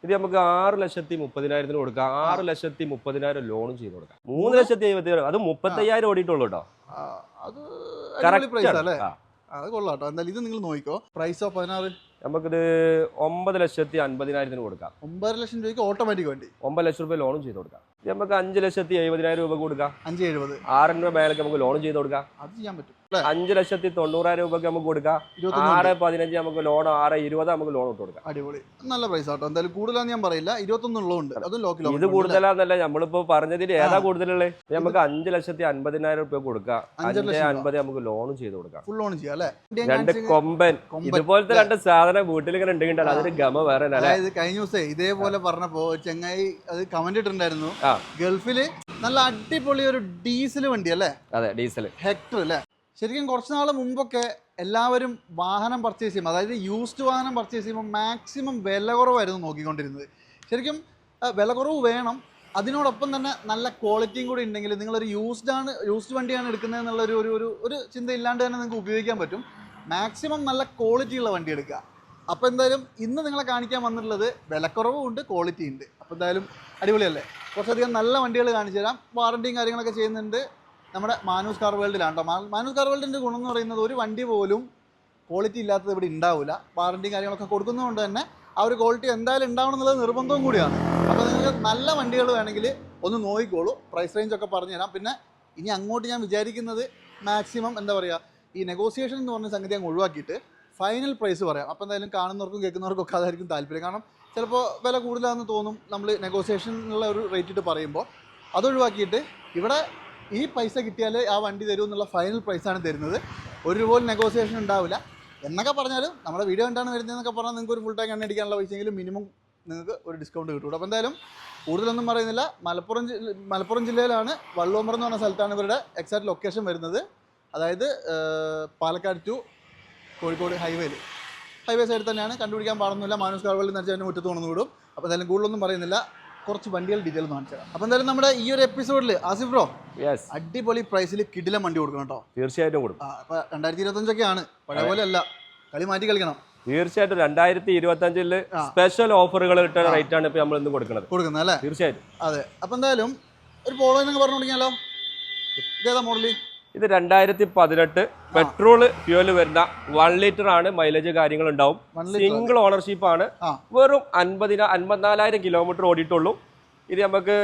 ഇത് നമുക്ക് 6,30,000 കൊടുക്കാം. 6,30,000 ലോണും ചെയ്ത് കൊടുക്കാം. 3,70,000 അത് 35,000 ഓടിയിട്ടുള്ളൂ കേട്ടോ. അത് അടിപൊളി പ്രൈസ് അല്ലേ? അത് കൊള്ളാട്ടോ. എന്തായാലും ഇത് നിങ്ങൾ നോക്കിക്കോ. പ്രൈസോ 16 നമുക്കിത് 9,50,000 കൊടുക്കാം. 9 ലക്ഷം രൂപയ്ക്ക് ഓട്ടോമാറ്റിക് വണ്ടി. 9 ലക്ഷം രൂപ ലോണും ചെയ്ത് കൊടുക്കാം. ഇത് നമുക്ക് 5,70,000 രൂപ കൊടുക്കാം. 5,70,000 6 രൂപ മേലേക്ക് നമുക്ക് ലോണും ചെയ്ത് കൊടുക്കാം. അത് ചെയ്യാൻ പറ്റും. 5,90,000 രൂപയ്ക്ക് നമുക്ക് കൊടുക്കാം. 6,15 നമുക്ക് ലോൺ, 6,20 നമുക്ക് ലോൺ ഇട്ട് കൊടുക്കാം. അടിപൊളി, നല്ല പ്രൈസ് ആട്ടോ. എന്തായാലും കൂടുതലാന്ന് ഞാൻ പറയില്ല. 21 ഉള്ളതുണ്ട്. അതും ലോ കിലോമീറ്റർ. ഇത് കൂടുതലാന്നല്ല, നമ്മളിപ്പോ പറഞ്ഞതിൽ ഏതാ കൂടുതലുള്ളത്? നമുക്ക് 5,50,000 രൂപ കൊടുക്കാം. 5,50,000 നമുക്ക് ലോണും ചെയ്ത് കൊടുക്കാം. ഫുൾ ലോൺ ചെയ്യാം അല്ലേ? 2 കൊമ്പൻ ഇതുപോലത്തെ 2 സാധനം വീട്ടിൽ ഇങ്ങനെ ഉണ്ടെങ്കിൽ അതൊരു ഗമ വേറെ. അതായത് കഴിഞ്ഞ ദിവസം ഇതേപോലെ പറഞ്ഞപ്പോ ചെങ്ങായി അത് കമന്റ് ഇട്ടിട്ടുണ്ടായിരുന്നു. ഗൾഫില് നല്ല അടിപൊളി ഒരു ഡീസൽ വണ്ടി അല്ലേ? അതെ, ഡീസൽ ഹെക്ടർ അല്ലേ? ശരിക്കും കുറച്ച് നാൾ മുമ്പൊക്കെ എല്ലാവരും വാഹനം പർച്ചേസ് ചെയ്യുമ്പോൾ, അതായത് യൂസ്ഡ് വാഹനം പർച്ചേസ് ചെയ്യുമ്പോൾ മാക്സിമം വില കുറവായിരുന്നു നോക്കിക്കൊണ്ടിരുന്നത്. ശരിക്കും വില കുറവ് വേണം, അതിനോടൊപ്പം തന്നെ നല്ല ക്വാളിറ്റിയും കൂടി ഉണ്ടെങ്കിൽ നിങ്ങളൊരു യൂസ്ഡ് വണ്ടിയാണ് എടുക്കുന്നത് എന്നുള്ള ഒരു ചിന്ത ഇല്ലാണ്ട് തന്നെ നിങ്ങൾക്ക് ഉപയോഗിക്കാൻ പറ്റും. മാക്സിമം നല്ല ക്വാളിറ്റിയുള്ള വണ്ടി എടുക്കുക. അപ്പോൾ എന്തായാലും ഇന്ന് നിങ്ങളെ കാണിക്കാൻ വന്നിട്ടുള്ളത് വിലക്കുറവും ഉണ്ട്, ക്വാളിറ്റി ഉണ്ട്. അപ്പോൾ എന്തായാലും അടിപൊളിയല്ലേ? കുറച്ചധികം നല്ല വണ്ടികൾ കാണിച്ചു തരാം. വാറണ്ടിയും കാര്യങ്ങളൊക്കെ ചെയ്യുന്നുണ്ട് നമ്മുടെ മാനൂസ് കാർ വേൾഡിലാണ് കേട്ടോ. മാനൂസ് കാർ വേൾഡിൻ്റെ ഗുണം എന്ന് പറയുന്നത് ഒരു വണ്ടി പോലും ക്വാളിറ്റി ഇല്ലാത്തത് ഇവിടെ ഉണ്ടാവില്ല. വാറണ്ടിയും കാര്യങ്ങളൊക്കെ കൊടുക്കുന്നതുകൊണ്ട് തന്നെ ആ ഒരു ക്വാളിറ്റി എന്തായാലും ഉണ്ടാവണം എന്നുള്ളത് നിർബന്ധവും കൂടിയാണ്. അപ്പോൾ നിങ്ങൾക്ക് നല്ല വണ്ടികൾ വേണമെങ്കിൽ ഒന്ന് നോക്കിക്കോളൂ. പ്രൈസ് റേഞ്ച് ഒക്കെ പറഞ്ഞു തരാം. പിന്നെ ഇനി അങ്ങോട്ട് ഞാൻ വിചാരിക്കുന്നത് മാക്സിമം എന്താ പറയുക, ഈ നെഗോസിയേഷൻ എന്ന് പറഞ്ഞ സംഗതി അങ്ങ് ഒഴിവാക്കിയിട്ട് ഫൈനൽ പ്രൈസ് പറയാം. അപ്പോൾ എന്തായാലും കാണുന്നവർക്കും കേൾക്കുന്നവർക്കൊക്കെ അതായിരിക്കും താല്പര്യം. കാരണം ചിലപ്പോൾ വില കൂടുതലാണെന്ന് തോന്നും നമ്മൾ നെഗോസിയേഷനുള്ള ഒരു റേറ്റ് ഇട്ട് പറയുമ്പോൾ. അതൊഴിവാക്കിയിട്ട് ഇവിടെ ഈ പൈസ കിട്ടിയാൽ ആ വണ്ടി തരും എന്നുള്ള ഫൈനൽ പ്രൈസാണ് തരുന്നത്. ഒരു പോലും നെഗോസിയേഷൻ ഉണ്ടാവില്ല എന്നൊക്കെ പറഞ്ഞാലും നമ്മുടെ വീഡിയോ കണ്ടാണ് വരുന്നതെന്നൊക്കെ പറഞ്ഞാൽ നിങ്ങൾക്ക് ഒരു ഫുൾ ടാങ്ക് എണ്ണ അടിക്കാനുള്ള പൈസയെങ്കിലും മിനിമം നിങ്ങൾക്ക് ഒരു ഡിസ്കൗണ്ട് കിട്ടും. അപ്പോൾ എന്തായാലും കൂടുതലൊന്നും പറയുന്നില്ല. മലപ്പുറം ജില്ലയിലാണ് വള്ളുവമ്പ്രം എന്ന് പറഞ്ഞ സ്ഥലത്താണ് ഇവരുടെ എക്സാക്ട് ലൊക്കേഷൻ വരുന്നത്. അതായത് പാലക്കാട് ടു കോഴിക്കോട് ഹൈവേ സൈഡിൽ തന്നെയാണ്. കണ്ടുപിടിക്കാൻ പാടുന്നില്ല. മാനൂസ് കാർ വേൾഡ് എന്ന് വെച്ചാൽ അതിൻ്റെ മുറ്റത്ത് കൊണ്ടു വിടും. അപ്പോൾ എന്തായാലും കൂടുതലൊന്നും പറയുന്നില്ല, കുറച്ച് വണ്ടികൾ ഡീറ്റെയിൽ കാണിച്ചു തരാം. അപ്പോൾ എന്തായാലും നമ്മുടെ ഈ ഒരു എപ്പിസോഡിൽ ആസിഫ് ബ്രോ അടിപൊളി പ്രൈസിൽ കിടിലം വണ്ടി കൊടുക്കണം കേട്ടോ. തീർച്ചയായിട്ടും കൊടുക്കും. അപ്പോൾ 2025 ആണ്, പഴയ പോലെ അല്ല, കളി മാറ്റി കളിക്കണം. തീർച്ചയായിട്ടും 2025 സ്പെഷ്യൽ ഓഫറുകൾ ഇട്ട റേറ്റ് ആണ് ഇപ്പോൾ നമ്മൾ ഇന്ന് കൊടുക്കുന്നത് അല്ലേ? തീർച്ചയായിട്ടും. അതെ. അപ്പോൾ എന്തായാലും ഒരു പോളോ എന്നൊക്കെ പറഞ്ഞു തുടങ്ങിയാലോ? ഇതേതാ മോഡല്? ഇത് 2018 പെട്രോൾ ഫ്യൂവൽ വരുന്ന 1 ലിറ്റർ ആണ്. മൈലേജ് കാര്യങ്ങൾ ഉണ്ടാവും. സിംഗിൾ ഓണർഷിപ്പ് ആണ്. വെറും 54,000 കിലോമീറ്റർ ഓടിയിട്ടുള്ളൂ. ഇത് നമുക്ക്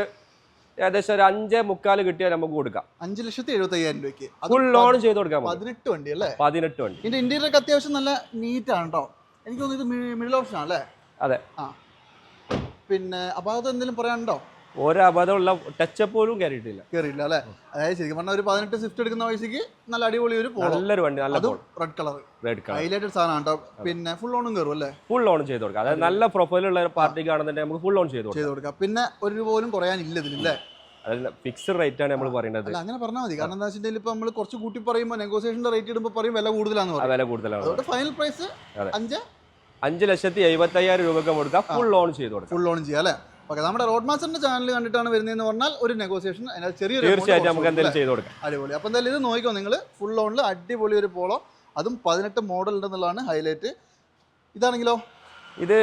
ഏകദേശം ഒരു 5.25 കിട്ടിയാൽ നമുക്ക് കൊടുക്കാം. 5,75,000 രൂപയ്ക്ക് ഫുൾ ലോൺ ചെയ്ത് കൊടുക്കാം. 18 വണ്ടി അല്ലേ? 18 വണ്ടി. ഇതിന്റെ ഇന്റീരിയർ ഒക്കെ അത്യാവശ്യം നല്ല നീറ്റ് ആണ് കേട്ടോ. എനിക്ക് തോന്നുന്നു ഇത് മിഡിൽ ഓപ്ഷൻ ആണല്ലേ? അതെ. പിന്നെ അപാകത എന്തെങ്കിലും പറയാനുണ്ടോ? ഒരു അബദ്ധമുള്ള ടച്ചപ്പ് പോലും കയറിയില്ല അല്ലേ? അതായത് ശരിക്കും പറഞ്ഞാൽ ഒരു 18 സ്വിഫ്റ്റ് എടുക്കുന്ന വയസ്സിക്ക് നല്ല അടിപൊളി ഒരു നല്ലൊരു വണ്ടി. റെഡ് കളർ ഹൈലൈറ്റഡ് സാധനമാണ് കേട്ടോ. പിന്നെ ഫുൾ ലോണും കയറും അല്ലേ? ഫുൾ ലോൺ ചെയ്ത് കൊടുക്കാം. അതായത് നല്ല പ്രൊഫൈലുള്ള പാർട്ടിക്ക് ആണെന്നുണ്ടെങ്കിൽ നമുക്ക് ഫുൾ ലോൺ ചെയ്ത് കൊടുക്കാം. പിന്നെ ഒരു പോലും കുറയാനില്ല ഇതിലല്ലേ? അതല്ല, ഫിക്സ്ഡ് റേറ്റ് ആണ് നമ്മൾ പറയുന്നത്. അങ്ങനെ പറഞ്ഞാൽ മതി. കാരണം എന്താ വെച്ചിട്ടുണ്ടെങ്കിൽ ഇപ്പൊ നമ്മൾ കുറച്ച് കൂട്ടി പറയുമ്പോൾ നെഗോസിയേഷന്റെ റേറ്റ് ഇടുമ്പോൾ പറയും വില കൂടുതലാന്ന് പറയും. വില കൂടുതലാണ്. അതുകൊണ്ട് ഫൈനൽ പ്രൈസ് 5,70,000 രൂപയ്ക്ക് കൊടുക്കാം. ഫുൾ ലോൺ ചെയ്ത് കൊടുക്കാം. ഫുൾ ലോൺ ചെയ്യാം അല്ലേ? ഓക്കെ. നമ്മുടെ റോഡ് മാസ്റ്ററിന്റെ ചാനൽ കണ്ടിട്ടാണ് വരുന്നതെന്ന് പറഞ്ഞാൽ ഒരു നെഗോസിയേഷൻ ചെറിയൊരു തീർച്ചയായിട്ടും നമുക്ക് എന്തെങ്കിലും ചെയ്ത് കൊടുക്കാം. അടിപൊളി. അപ്പോൾ എന്തായാലും ഇത് നോക്കിക്കോ നിങ്ങൾ. ഫുൾ ലോണിൽ അടിപൊളി ഒരു പോളോ, അതും 18 മോഡൽ ഉണ്ടെന്നുള്ളതാണ് ഹൈലൈറ്റ്. ഇതാണെങ്കിലോ ഇത്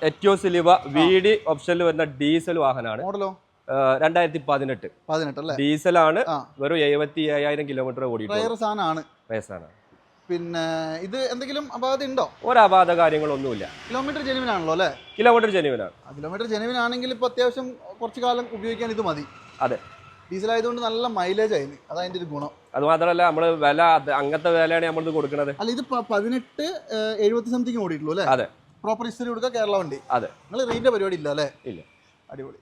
എറ്റിയോസ് ലിവ VD ഓപ്ഷനിൽ വരുന്ന ഡീസൽ വാഹനമാണ്. മോഡലോ 2018 അല്ലേ? ഡീസലാണ്. വെറും 77,000 കിലോമീറ്റർ ഓടിയിട്ടുണ്ട്. പിന്നെ ഇത് എന്തെങ്കിലും അപാകത ഉണ്ടോ? ഒരു അപാകത കാര്യങ്ങളൊന്നുമില്ല. കിലോമീറ്റർ ജെനുവിൻ ആണല്ലോ അല്ലേ? കിലോമീറ്റർ ജെനുവിനാണ്. കിലോമീറ്റർ ജെനുവിൻ ആണെങ്കിൽ ഇപ്പോൾ അത്യാവശ്യം കുറച്ച് കാലം ഉപയോഗിക്കാൻ ഇത് മതി. അതെ. ഡീസൽ ആയതുകൊണ്ട് നല്ല മൈലേജ് ആയിരുന്നു. അതതിൻ്റെ ഒരു ഗുണം. അത് മാത്രമല്ല നമ്മൾ വില അങ്ങനത്തെ വിലയാണ് നമ്മളിത് കൊടുക്കുന്നത്. അല്ല, ഇത് 18,70 സംതിങ് ഓടിയിട്ടുള്ളൂ അല്ലേ? അതെ. പ്രോപ്പർ ഹിസ്റ്ററി കൊടുക്കുക, കേരള വണ്ടി. അതെ. നിങ്ങൾ റേറ്റിന്റെ പരിപാടി ഇല്ല അല്ലേ? ഇല്ല. അടിപൊളി.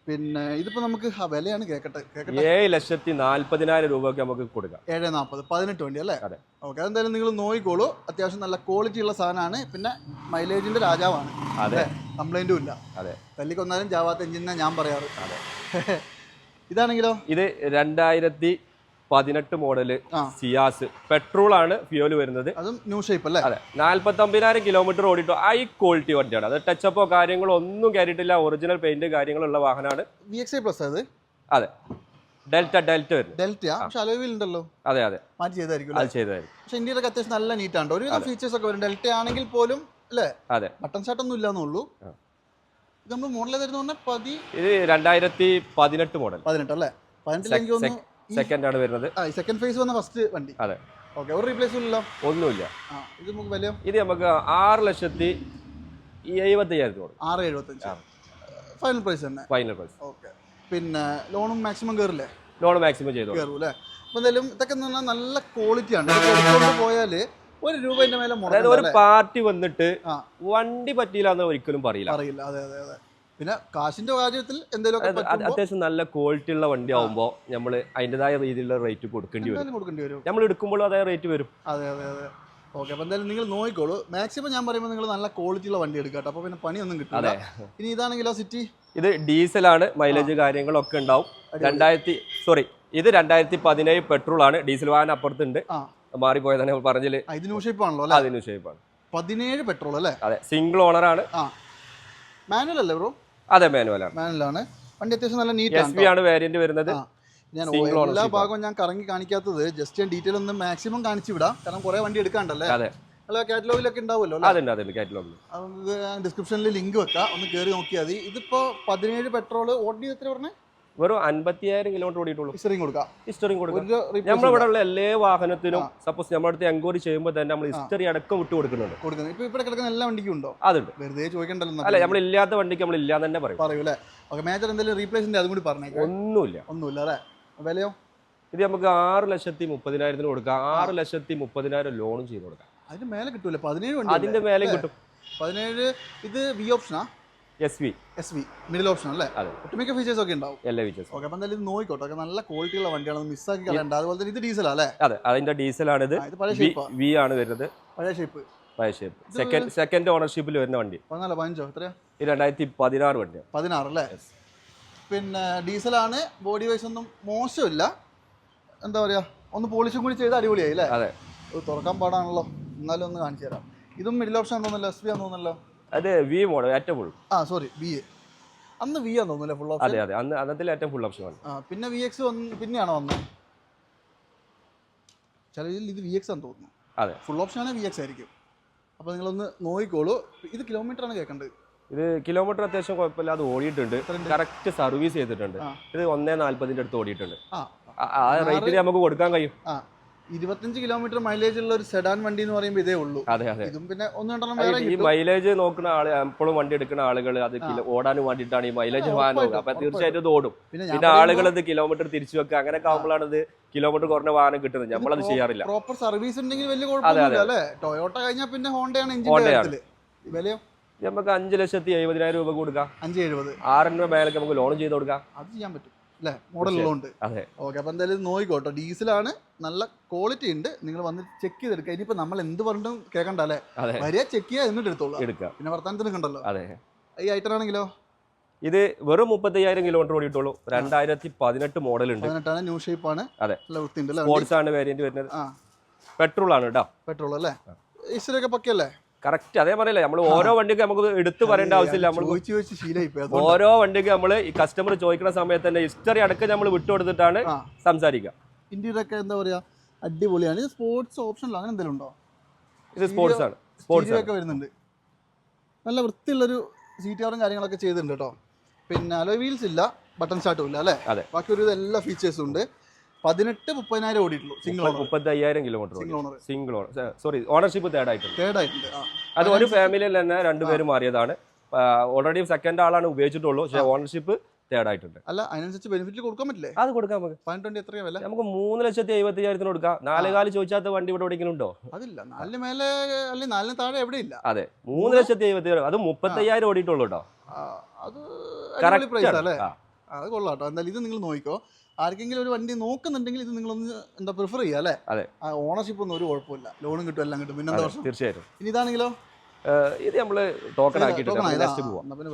പിന്നെ ഇതിപ്പോ നമുക്ക് വിലയാണ് കേൾക്കട്ടെ. 7,40,000 രൂപയ്ക്ക് നമുക്ക് കൊടുക്കാം. 7,40 18 വണ്ടി അല്ലേ? അതെ. ഓക്കെ. എന്തായാലും നിങ്ങൾ നോക്കിക്കോളൂ. അത്യാവശ്യം നല്ല ക്വാളിറ്റി ഉള്ള സാധനമാണ്. പിന്നെ മൈലേജിന്റെ രാജാവാണ്. അതെ. കംപ്ലൈന്റും ഇല്ല. അതെ. തല്ലിക്കൊന്നാലും ജാവാത്ത എഞ്ചിനാ ഞാൻ പറയാറ്. അതെ. ഇതാണെങ്കിലോ ഇത് 2018 മോഡല് സിയാസ് പെട്രോൾ ആണ് ഫ്യൂവൽ വരുന്നത്. അതും ന്യൂ ഷേപ്പ് അല്ലേ? അതെ. 49,000 കിലോമീറ്റർ ഓടിട്ടോ. ഹൈ ക്വാളിറ്റി വണ്ടിയാണ്. അത് ടച്ചപ്പോ കാര്യങ്ങളോ ഒന്നും കയറിയിട്ടില്ല. ഒറിജിനൽ പെയിന്റ് കാര്യങ്ങളുള്ള വാഹനമാണ്. VXI പ്ലസ് അത്? അതെ. ഡെൽറ്റ വരുന്നത്. ഡെൽറ്റയാ? പക്ഷെ അലോയ് വീൽ ഉണ്ടല്ലോ. അതെ. മാറ്റി ചെയ്തായിരിക്കും. അത് ചെയ്തായിരിക്കും. പക്ഷെ ഇന്ത്യയിലൊക്കെ അത്യാവശ്യം നല്ല നീറ്റാണ്. ഒരുവിധം ഫീച്ചേഴ്സ് ഒക്കെ വരും. ഡെൽറ്റ ആണെങ്കിൽ പോലും അല്ലേ? അതെ. ബട്ടൺ ഷാട്ട് ഒന്നും ഇല്ലാന്നുള്ളൂ. ഇത് നമ്മൾ മോഡൽ ഏതായിരുന്നു പറഞ്ഞാൽ ഇത് 2018 മോഡൽ. 18 അല്ലേ? 18 എനിക്ക് തോന്നുന്നു സെക്കൻഡ് ആണ് വരുന്നത്. ഈ സെക്കൻഡ് ഫേസ് വന്ന ഫസ്റ്റ് വണ്ടി. അതെ. ഓക്കെ, ഒരു റീപ്ലേസ് ഇല്ലല്ലോ? ഒന്നുമില്ല. ഇത് നമുക്ക് വില ഇത് നമുക്ക് 6,75,000 6,75 ഫൈനൽ പ്രൈസ് തന്നെ. Final price. ഓക്കെ, പിന്നെ ലോണും മാക്സിമം കയറില്ലേ? ലോൺ മാക്സിമം ചെയ്തു കയറും അല്ലേ? അപ്പോൾ എന്തായാലും ഇതൊക്കെ എന്ന് പറഞ്ഞാൽ നല്ല ക്വാളിറ്റിയാണ്. എടുത്തുകൊണ്ട് പോയാൽ ₹1 മേലെ അതായത് ഒരു പാർട്ടി വന്നിട്ട് വണ്ടി പറ്റിയില്ല എന്ന് ഒരിക്കലും പറയില്ല. അതെ അതെ അതെ. പിന്നെ കാശിന്റെ കാര്യത്തിൽ എന്തെങ്കിലും അത്യാവശ്യം നല്ല ക്വാളിറ്റി ഉള്ള വണ്ടി ആവുമ്പോൾ നമ്മൾ അതിൻ്റെതായ രീതിയിലുള്ള റേറ്റ് കൊടുക്കേണ്ടി വരും. നമ്മൾ എടുക്കുമ്പോഴും അതേ റേറ്റ് വരും. അതെ അതെ അതെ. ഓക്കെ, അപ്പോൾ എന്തായാലും നിങ്ങൾ നോക്കിക്കോളൂ. മാക്സിമം ഞാൻ പറയുമ്പോൾ നിങ്ങൾ നല്ല ക്വാളിറ്റി ഉള്ള വണ്ടി എടുക്കാം, അപ്പോൾ പിന്നെ പണിയൊന്നും കിട്ടില്ല. ഇനി ഇതാണെങ്കിലോ സിറ്റി, ഇത് ഡീസലാണ്, മൈലേജ് കാര്യങ്ങളൊക്കെ ഉണ്ടാവും. ഇത് 2017 പെട്രോൾ ആണ്. ഡീസൽ വാഹനം അപ്പുറത്തുണ്ട്, മാറിപ്പോയതാണ് പറഞ്ഞില്ല. ഇത് ന്യൂ ഷേപ്പ് ആണല്ലോ? അത് ന്യൂ ഷേപ്പാണ്. 17 പെട്രോൾ അല്ലേ? അതെ, സിംഗിൾ ഓണർ ആണ്. മാനുവൽ അല്ലേ ബ്രോ? അതെ, മാനുവലാണ്. വണ്ടി അത്യാവശ്യം നല്ല നീറ്റ് ആണ്. ആണ് വേരിയന്റ് വരുന്നത്. ഞാൻ എല്ലാ ഭാഗവും ഞാൻ കറങ്ങി കാണിക്കാത്തത് ജസ്റ്റ് ഞാൻ ഡീറ്റെയിൽ ഒന്ന് മാക്സിമം കാണിച്ചു വിടാം, കാരണം കുറെ വണ്ടി എടുക്കാണ്ടല്ലേ. അതെ, അല്ല കാറ്റലോഗിലൊക്കെ ഉണ്ടാവുമല്ലോ? ഡിസ്ക്രിപ്ഷനിൽ ലിങ്ക് വെക്കാം, ഒന്ന് കയറി നോക്കിയാൽ മതി. ഇതിപ്പോ 17 പെട്രോൾ ഓടി എത്ര പറഞ്ഞേ? വെറും 50,000 കിലോമീറ്റർ ഓടിയിട്ടുള്ളൂ. ഹിസ്റ്ററിയും കൊടുക്കാം. നമ്മളിവിടെ ഉള്ള എല്ലാ വാഹനത്തിനും സപ്പോസ് നമ്മുടെ അടുത്ത് എൻക്വയറി ചെയ്യുമ്പോൾ തന്നെ നമ്മൾ ഹിസ്റ്ററി അടക്കം വിട്ടു കൊടുക്കുന്നുണ്ട്. ഇപ്പൊ ഇവിടെ കിടക്കുന്ന എല്ലാ വണ്ടിക്കും ഉണ്ടോ? അതുണ്ട്. വെറുതെ ചോദിക്കണ്ടല്ലോ. അല്ല, നമ്മൾ ഇല്ലാത്ത വണ്ടിക്ക് നമ്മൾ ഇല്ലാന്ന് തന്നെ പറയൂലേ? ഓക്കെ, മേജർ എന്തെങ്കിലും റീപ്ലേസ്മെന്റ് അതും കൂടി പറഞ്ഞേക്കാം. ഒന്നുമില്ല അല്ലേ? വിലയോ? ഇത് നമുക്ക് 6,30,000 കൊടുക്കാം. 6,30,000 ലോണും ചെയ്ത് കൊടുക്കാം. അതിന്റെ മേലെ കിട്ടൂല? 17 വണ്ടി അതിന്റെ മേലെ കിട്ടും. 17. ഇത് വി ഓപ്ഷനാ? എസ് വി മിഡിൽ ഓപ്ഷൻ അല്ലേ? അതെ, ഒട്ടുമിക്ക ഫീച്ചേഴ്സ് ഒക്കെ ഉണ്ടാവും. എല്ലാ ഫീച്ചേഴ്സ്. ഓക്കെ, അപ്പം എന്തായാലും ഇത് നോക്കിക്കോട്ടെ, നല്ല ക്വാളിറ്റി ഉള്ള വണ്ടിയാണ്, മിസ്സാക്കി കളയണ്ട. അതുപോലെ തന്നെ ഇത് ഡീസൽ അല്ലേ? അതെ, അതിന്റെ ഡീസലാണ്. ഇത് വി ആണ് വരുന്നത്. പഴയ ഷേപ്പ്. സെക്കൻഡ് ഓണർഷിപ്പിൽ വരുന്ന വണ്ടി. 15 എത്രയാ? 2016 വണ്ടി. 16 അല്ലേ? പിന്നെ ഡീസലാണ്. ബോഡി വൈസ് ഒന്നും മോശമില്ല, എന്താ പറയാ, ഒന്ന് പോളിഷും കൂടി ചെയ്ത് അടിപൊളിയായി അല്ലേ? അതെ, തുറക്കാൻ പാടാണല്ലോ, എന്നാലും ഒന്ന് കാണിച്ചു തരാം. ഇതും മിഡിൽ ഓപ്ഷൻ തോന്നുന്നല്ലോ? എസ് വി ആണെന്ന് തോന്നുന്നല്ലോ. അതെ, വി മോഡൽ ഏറ്റവും ഫുൾ. സോറി, വി അന്ന് വി ആണെന്ന് തോന്നുന്നല്ലേ ഫുൾ ഓപ്ഷൻ? അതെ അതെ, അന്നത്തിൽ ഏറ്റവും ഫുൾ ഓപ്ഷൻ ആണ്. പിന്നെ വി എക്സ് പിന്നെയാണോ വന്നത്? ചില ഇത് വി എക്സ് ആണെന്ന് തോന്നുന്നു. അതെ, ഫുൾ ഓപ്ഷൻ ആണ്, വി എക്സ് ആയിരിക്കും. അപ്പോൾ നിങ്ങളൊന്ന് നോക്കിക്കോളൂ. ഇത് കിലോമീറ്റർ ആണ് കേൾക്കേണ്ടത്. ഇത് കിലോമീറ്റർ അത്യാവശ്യം കുഴപ്പമില്ലാതെ ഓടിയിട്ടുണ്ട്, കറക്റ്റ് സർവീസ് ചെയ്തിട്ടുണ്ട്. ഇത് 140 അടുത്ത് ഓടിയിട്ടുണ്ട്. ആ റേറ്റിന് നമുക്ക് കൊടുക്കാൻ കഴിയും. 25 കിലോമീറ്റർ മൈലേജ് ഉള്ള ഒരു സെഡാൻ വണ്ടി എന്ന് പറയുമ്പോൾ ഇതേ ഉള്ളൂ. അതെ അതെ. ഇതും പിന്നെ ഒന്നും ഈ മൈലേജ് നോക്കുന്ന ആള്, എപ്പോഴും വണ്ടി എടുക്കുന്ന ആളുകൾ അത് ഓടാൻ വേണ്ടിയിട്ടാണ് ഈ മൈലേജ് വാഹനം നോക്കുക. അപ്പൊ തീർച്ചയായിട്ടും ഇത് ഓടും. പിന്നെ ആളുകൾ ഇത് കിലോമീറ്റർ തിരിച്ചു വെക്കുക, അങ്ങനെയൊക്കെ ആകുമ്പോഴാണ് ഇത് കിലോമീറ്റർ കുറഞ്ഞ വാഹനം കിട്ടുന്നത്. നമ്മളത് ചെയ്യാറില്ല. പ്രോപ്പർ സർവീസ് ഉണ്ടെങ്കിൽ വലിയ കുഴപ്പമില്ല അല്ലേ? ടൊയോട്ട കഴിഞ്ഞാൽ പിന്നെ ഹോണ്ടയാണ് എഞ്ചിൻ. വിലയോ? നമുക്ക് 5,70,000 രൂപ കൊടുക്കാം. 5,70,000. 6 രൂപ മേലേക്ക് നമുക്ക് ലോൺ ചെയ്ത് കൊടുക്കാം. അത് ചെയ്യാൻ പറ്റും അല്ലേ? മോഡലുണ്ട്. അതെ. ഓക്കെ, അപ്പം എന്തായാലും നോക്കിക്കോട്ടോ. ഡീസലാണ്, നല്ല ക്വാളിറ്റി ഉണ്ട്. നിങ്ങൾ വന്ന് ചെക്ക് ചെയ്തെടുക്കുക. ഇനിയിപ്പോൾ നമ്മൾ എന്ത് പറഞ്ഞിട്ടും കേൾക്കണ്ട അല്ലേ? വരിക, ചെക്ക് ചെയ്യുക, എന്നിട്ട് എടുത്തോളൂ. പിന്നെ വർത്താനത്തിന് കണ്ടല്ലോ. അതെ. ഈ ഐറ്ററാണെങ്കിലോ? ഇത് വെറും 35,000 കിലോമീറ്റർ ഓടിയിട്ടുള്ളൂ. 2018 മോഡൽ ഉണ്ട്. 18 ന്യൂ ഷേപ്പ് ആണ്. അതെ, നല്ല വൃത്തിയുണ്ട്. സ്പോർട്സ് ആണ് വേരിയന്റ് വരുന്നത്. പെട്രോൾ ആണ് കേട്ടോ. പെട്രോൾ അല്ലേ? ഈശ്വരൊക്കെ പക്കല്ലേ? കറക്റ്റ്. അതേ പറയല്ലേ, നമ്മൾ ഓരോ വണ്ടിക്ക് നമുക്ക് എടുത്തു പറയേണ്ട ആവശ്യമില്ല. നമ്മൾ ഓരോ വണ്ടിക്ക് നമ്മൾ ഈ കസ്റ്റമർ ചോദിക്കുന്ന സമയത്ത് തന്നെ ഹിസ്റ്ററി അടക്കം നമ്മൾ വിട്ടുകൊടുത്തിട്ടാണ് സംസാരിക്കുക. ഇന്ത്യയുടെ ഒക്കെ എന്താ പറയാ, അടിപൊളിയാണ്. ഇത് സ്പോർട്സ് ഓപ്ഷനിൽ അങ്ങനെ എന്തെങ്കിലും ഉണ്ടോ? ഇത് സ്പോർട്സ് ആണ്. സ്പോർട്സ് ഒക്കെ വരുന്നുണ്ട്. നല്ല വൃത്തിയുള്ളൊരു സീറ്റാറും കാര്യങ്ങളൊക്കെ ചെയ്തിട്ടുണ്ട് കേട്ടോ. പിന്നെ അലോയ് വീൽസ് ഇല്ല, ബട്ടൺ സ്റ്റാർട്ടും ഇല്ല അല്ലേ? അതെ. ബാക്കി ഒരു എല്ലാ ഫീച്ചേഴ്സും ഉണ്ട്. 18-30,000 ഓടിയിട്ടുള്ളൂ. Single 35,000 kilometre. Single owner. Sorry, ownership third ആയിട്ടുണ്ട്. അത് ഒരു ഫാമിലിയിൽ തന്നെ 2 പേര് മാറിയതാണ്. ഓൾറെഡി സെക്കൻഡ് ആളാണ് ഉപയോഗിച്ചിട്ടുള്ളൂ, പക്ഷേ ഓണർഷിപ്പ് തേർഡ് ആയിട്ടുണ്ട്. അല്ല, അതിനനുസരിച്ച് ബെനിഫിറ്റ് കൊടുക്കാൻ പറ്റില്ലേ? അത് കൊടുക്കാം നമുക്ക്. 520 എത്രയാ വില? നമുക്ക് 3,70,000 കൊടുക്കാം. 4 കാല് ചോദിച്ചാത്ത വണ്ടി ഇവിടെ എവിടെയെങ്കിലും ഉണ്ടോ? അതില്ല. 4 മേലെ അല്ലെങ്കിൽ 4 താഴെ എവിടെ ഇല്ല. അതെ, 3,70,000. അത് 35,000 ഓടിയിട്ടുള്ളൂ കേട്ടോ. അത് അടിപൊളി പ്രൈസ് അല്ലേ? അത് കൊള്ളാം കേട്ടോ. എന്തായാലും ഇത് നിങ്ങൾ നോക്കിക്കോ. ആർക്കെങ്കിലും ഒരു വണ്ടി നോക്കുന്നുണ്ടെങ്കിൽ ഇത് നിങ്ങളൊന്ന് എന്താ പ്രിഫർ ചെയ്യുക അല്ലേ? അതെ. ഓണർഷിപ്പ് ഒന്നും ഒരു കുഴപ്പമില്ല, ലോണും കിട്ടും, എല്ലാം കിട്ടും. പിന്നെ തീർച്ചയായിട്ടും. ഇനി ഇതാണെങ്കിലോ? ഇത് നമ്മള് ടോക്കൺ ആക്കിയിട്ട്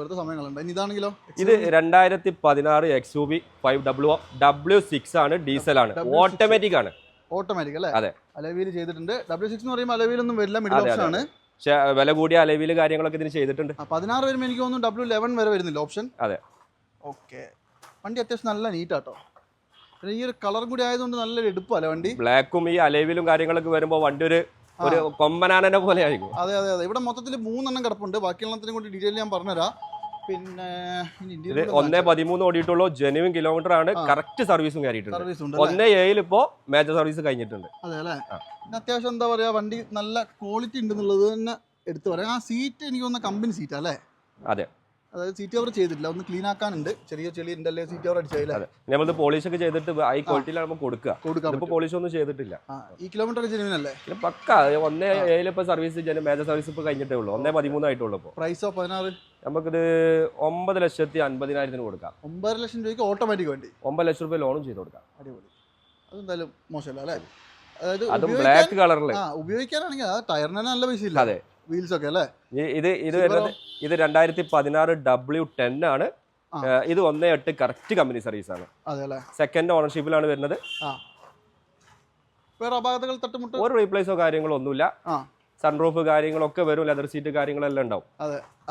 വെറുതെ സമയങ്ങളുണ്ട്. ഇനി ഇതാണെങ്കിലോ? ഇത് 2016 XUV 500 W6 ആണ്. ഡീസൽ ആണ്, ഓട്ടോമാറ്റിക് ആണ്. ഓട്ടോമാറ്റിക് അല്ലേ? അതെ. അലവിയിൽ ചെയ്തിട്ടുണ്ട്. W6 എന്ന് പറയുമ്പോൾ അലവിയിലൊന്നും വരില്ല, മിഡിൽ ഓപ്ഷൻ ആണ്. പക്ഷേ വില കൂടിയ അലവിയിൽ കാര്യങ്ങളൊക്കെ ഇതിന് ചെയ്തിട്ടുണ്ട്. 16 വരുമ്പോൾ എനിക്ക് തോന്നുന്നു W11 വരെ വരുന്നില്ല ഓപ്ഷൻ. അതെ. ഓക്കെ, വണ്ടി അത്യാവശ്യം നല്ല നീറ്റാട്ടോ. ഈ ഒരു കളർ കൂടി ആയതുകൊണ്ട് നല്ലൊരു എടുപ്പല്ലേ വണ്ടി. ബ്ലാക്കും ഈ അലവിലും കാര്യങ്ങളൊക്കെ വരുമ്പോൾ വണ്ടി ഒരു കൊമ്പനാനനെ പോലെ ആയിരിക്കും. അതെ അതെ അതെ. ഇവിടെ മൊത്തത്തിൽ 3 കിടപ്പുണ്ട്. ബാക്കിയുള്ളതിനെ കൂടി ഡീറ്റെയിൽ ഞാൻ പറഞ്ഞുതരാം. പിന്നെ ഇത് 1.13 ഓടിയിട്ടുള്ളൂ, ജെനുവിൻ കിലോമീറ്റർ ആണ്, കറക്റ്റ് സർവീസും കയറിയിട്ടുണ്ട്. സർവീസ് ഉണ്ട് 1.7 ഇപ്പോ മേജർ സർവീസ് കഴിഞ്ഞിട്ടുണ്ട്. അതെ അല്ലേ. അത്യാവശ്യം എന്താ പറയാ, വണ്ടി നല്ല ക്വാളിറ്റി ഉണ്ടെന്നുള്ളത് തന്നെ എടുത്തു പറയാം. ആ സീറ്റ് എനിക്ക് തോന്നുന്ന കമ്പനി സീറ്റാ അല്ലേ? അതെ, അതായത് സീറ്റ് കവർ ചെയ്തിട്ടില്ല, ഒന്ന് ക്ലീൻ ആക്കാനുണ്ട്, ചെറിയ ചെളി ഉണ്ടല്ലേ സീറ്റ് കവർ അടിച്ചല്ലേ. നമ്മൾ പോളിഷ് ഒക്കെ ചെയ്തിട്ട് ഹൈ ക്വാളിറ്റിയിലാണ് നമുക്ക് കൊടുക്കാം. ഇപ്പൊ പോളിഷ് ഒന്നും ചെയ്തിട്ടില്ല. ഈ കിലോമീറ്റർ ഒക്കെ ജെനുവിൻ അല്ലേ? പക്ക 1.7 ഇപ്പൊ സർവീസ് മേജർ സർവീസ് ഇപ്പൊ കഴിഞ്ഞിട്ടേ ഉള്ളൂ. 1.13 ആയിട്ടുള്ളൂ. ഇപ്പൊ പ്രൈസോ 16, നമുക്കിത് 9,50,000 കൊടുക്കാം. 9 ലക്ഷം രൂപയ്ക്ക് ഓട്ടോമാറ്റിക് വണ്ടി, 9 ലക്ഷം രൂപ ലോണും ചെയ്ത് കൊടുക്കാം. അടിപൊളി. അതെന്തായാലും മോശമല്ല അല്ലേ? അതായത് അതും ബ്ലാക്ക് കളറിൽ ഉപയോഗിക്കാനാണെങ്കിൽ ആ ടയറിന് നല്ല പൈസ ഇല്ല. അതെ, വീൽസ് ഒക്കെ അല്ലേ? ഇത് വരുന്നത് 2016 W10 ആണ്. ഇത് 1.8 കറക്റ്റ് കമ്പനി സർവീസ് ആണ്. സെക്കൻഡ് ഓണർഷിപ്പിലാണ് വരുന്നത്. വേറെ അപാകതകൾ തട്ടുമുട്ട് ഒരു റീപ്ലേസോ കാര്യങ്ങളോ ഒന്നുമില്ല. സൺറൂഫ് കാര്യങ്ങളൊക്കെ വരും, ലെതർ സീറ്റ് കാര്യങ്ങളെല്ലാം ഉണ്ടാവും.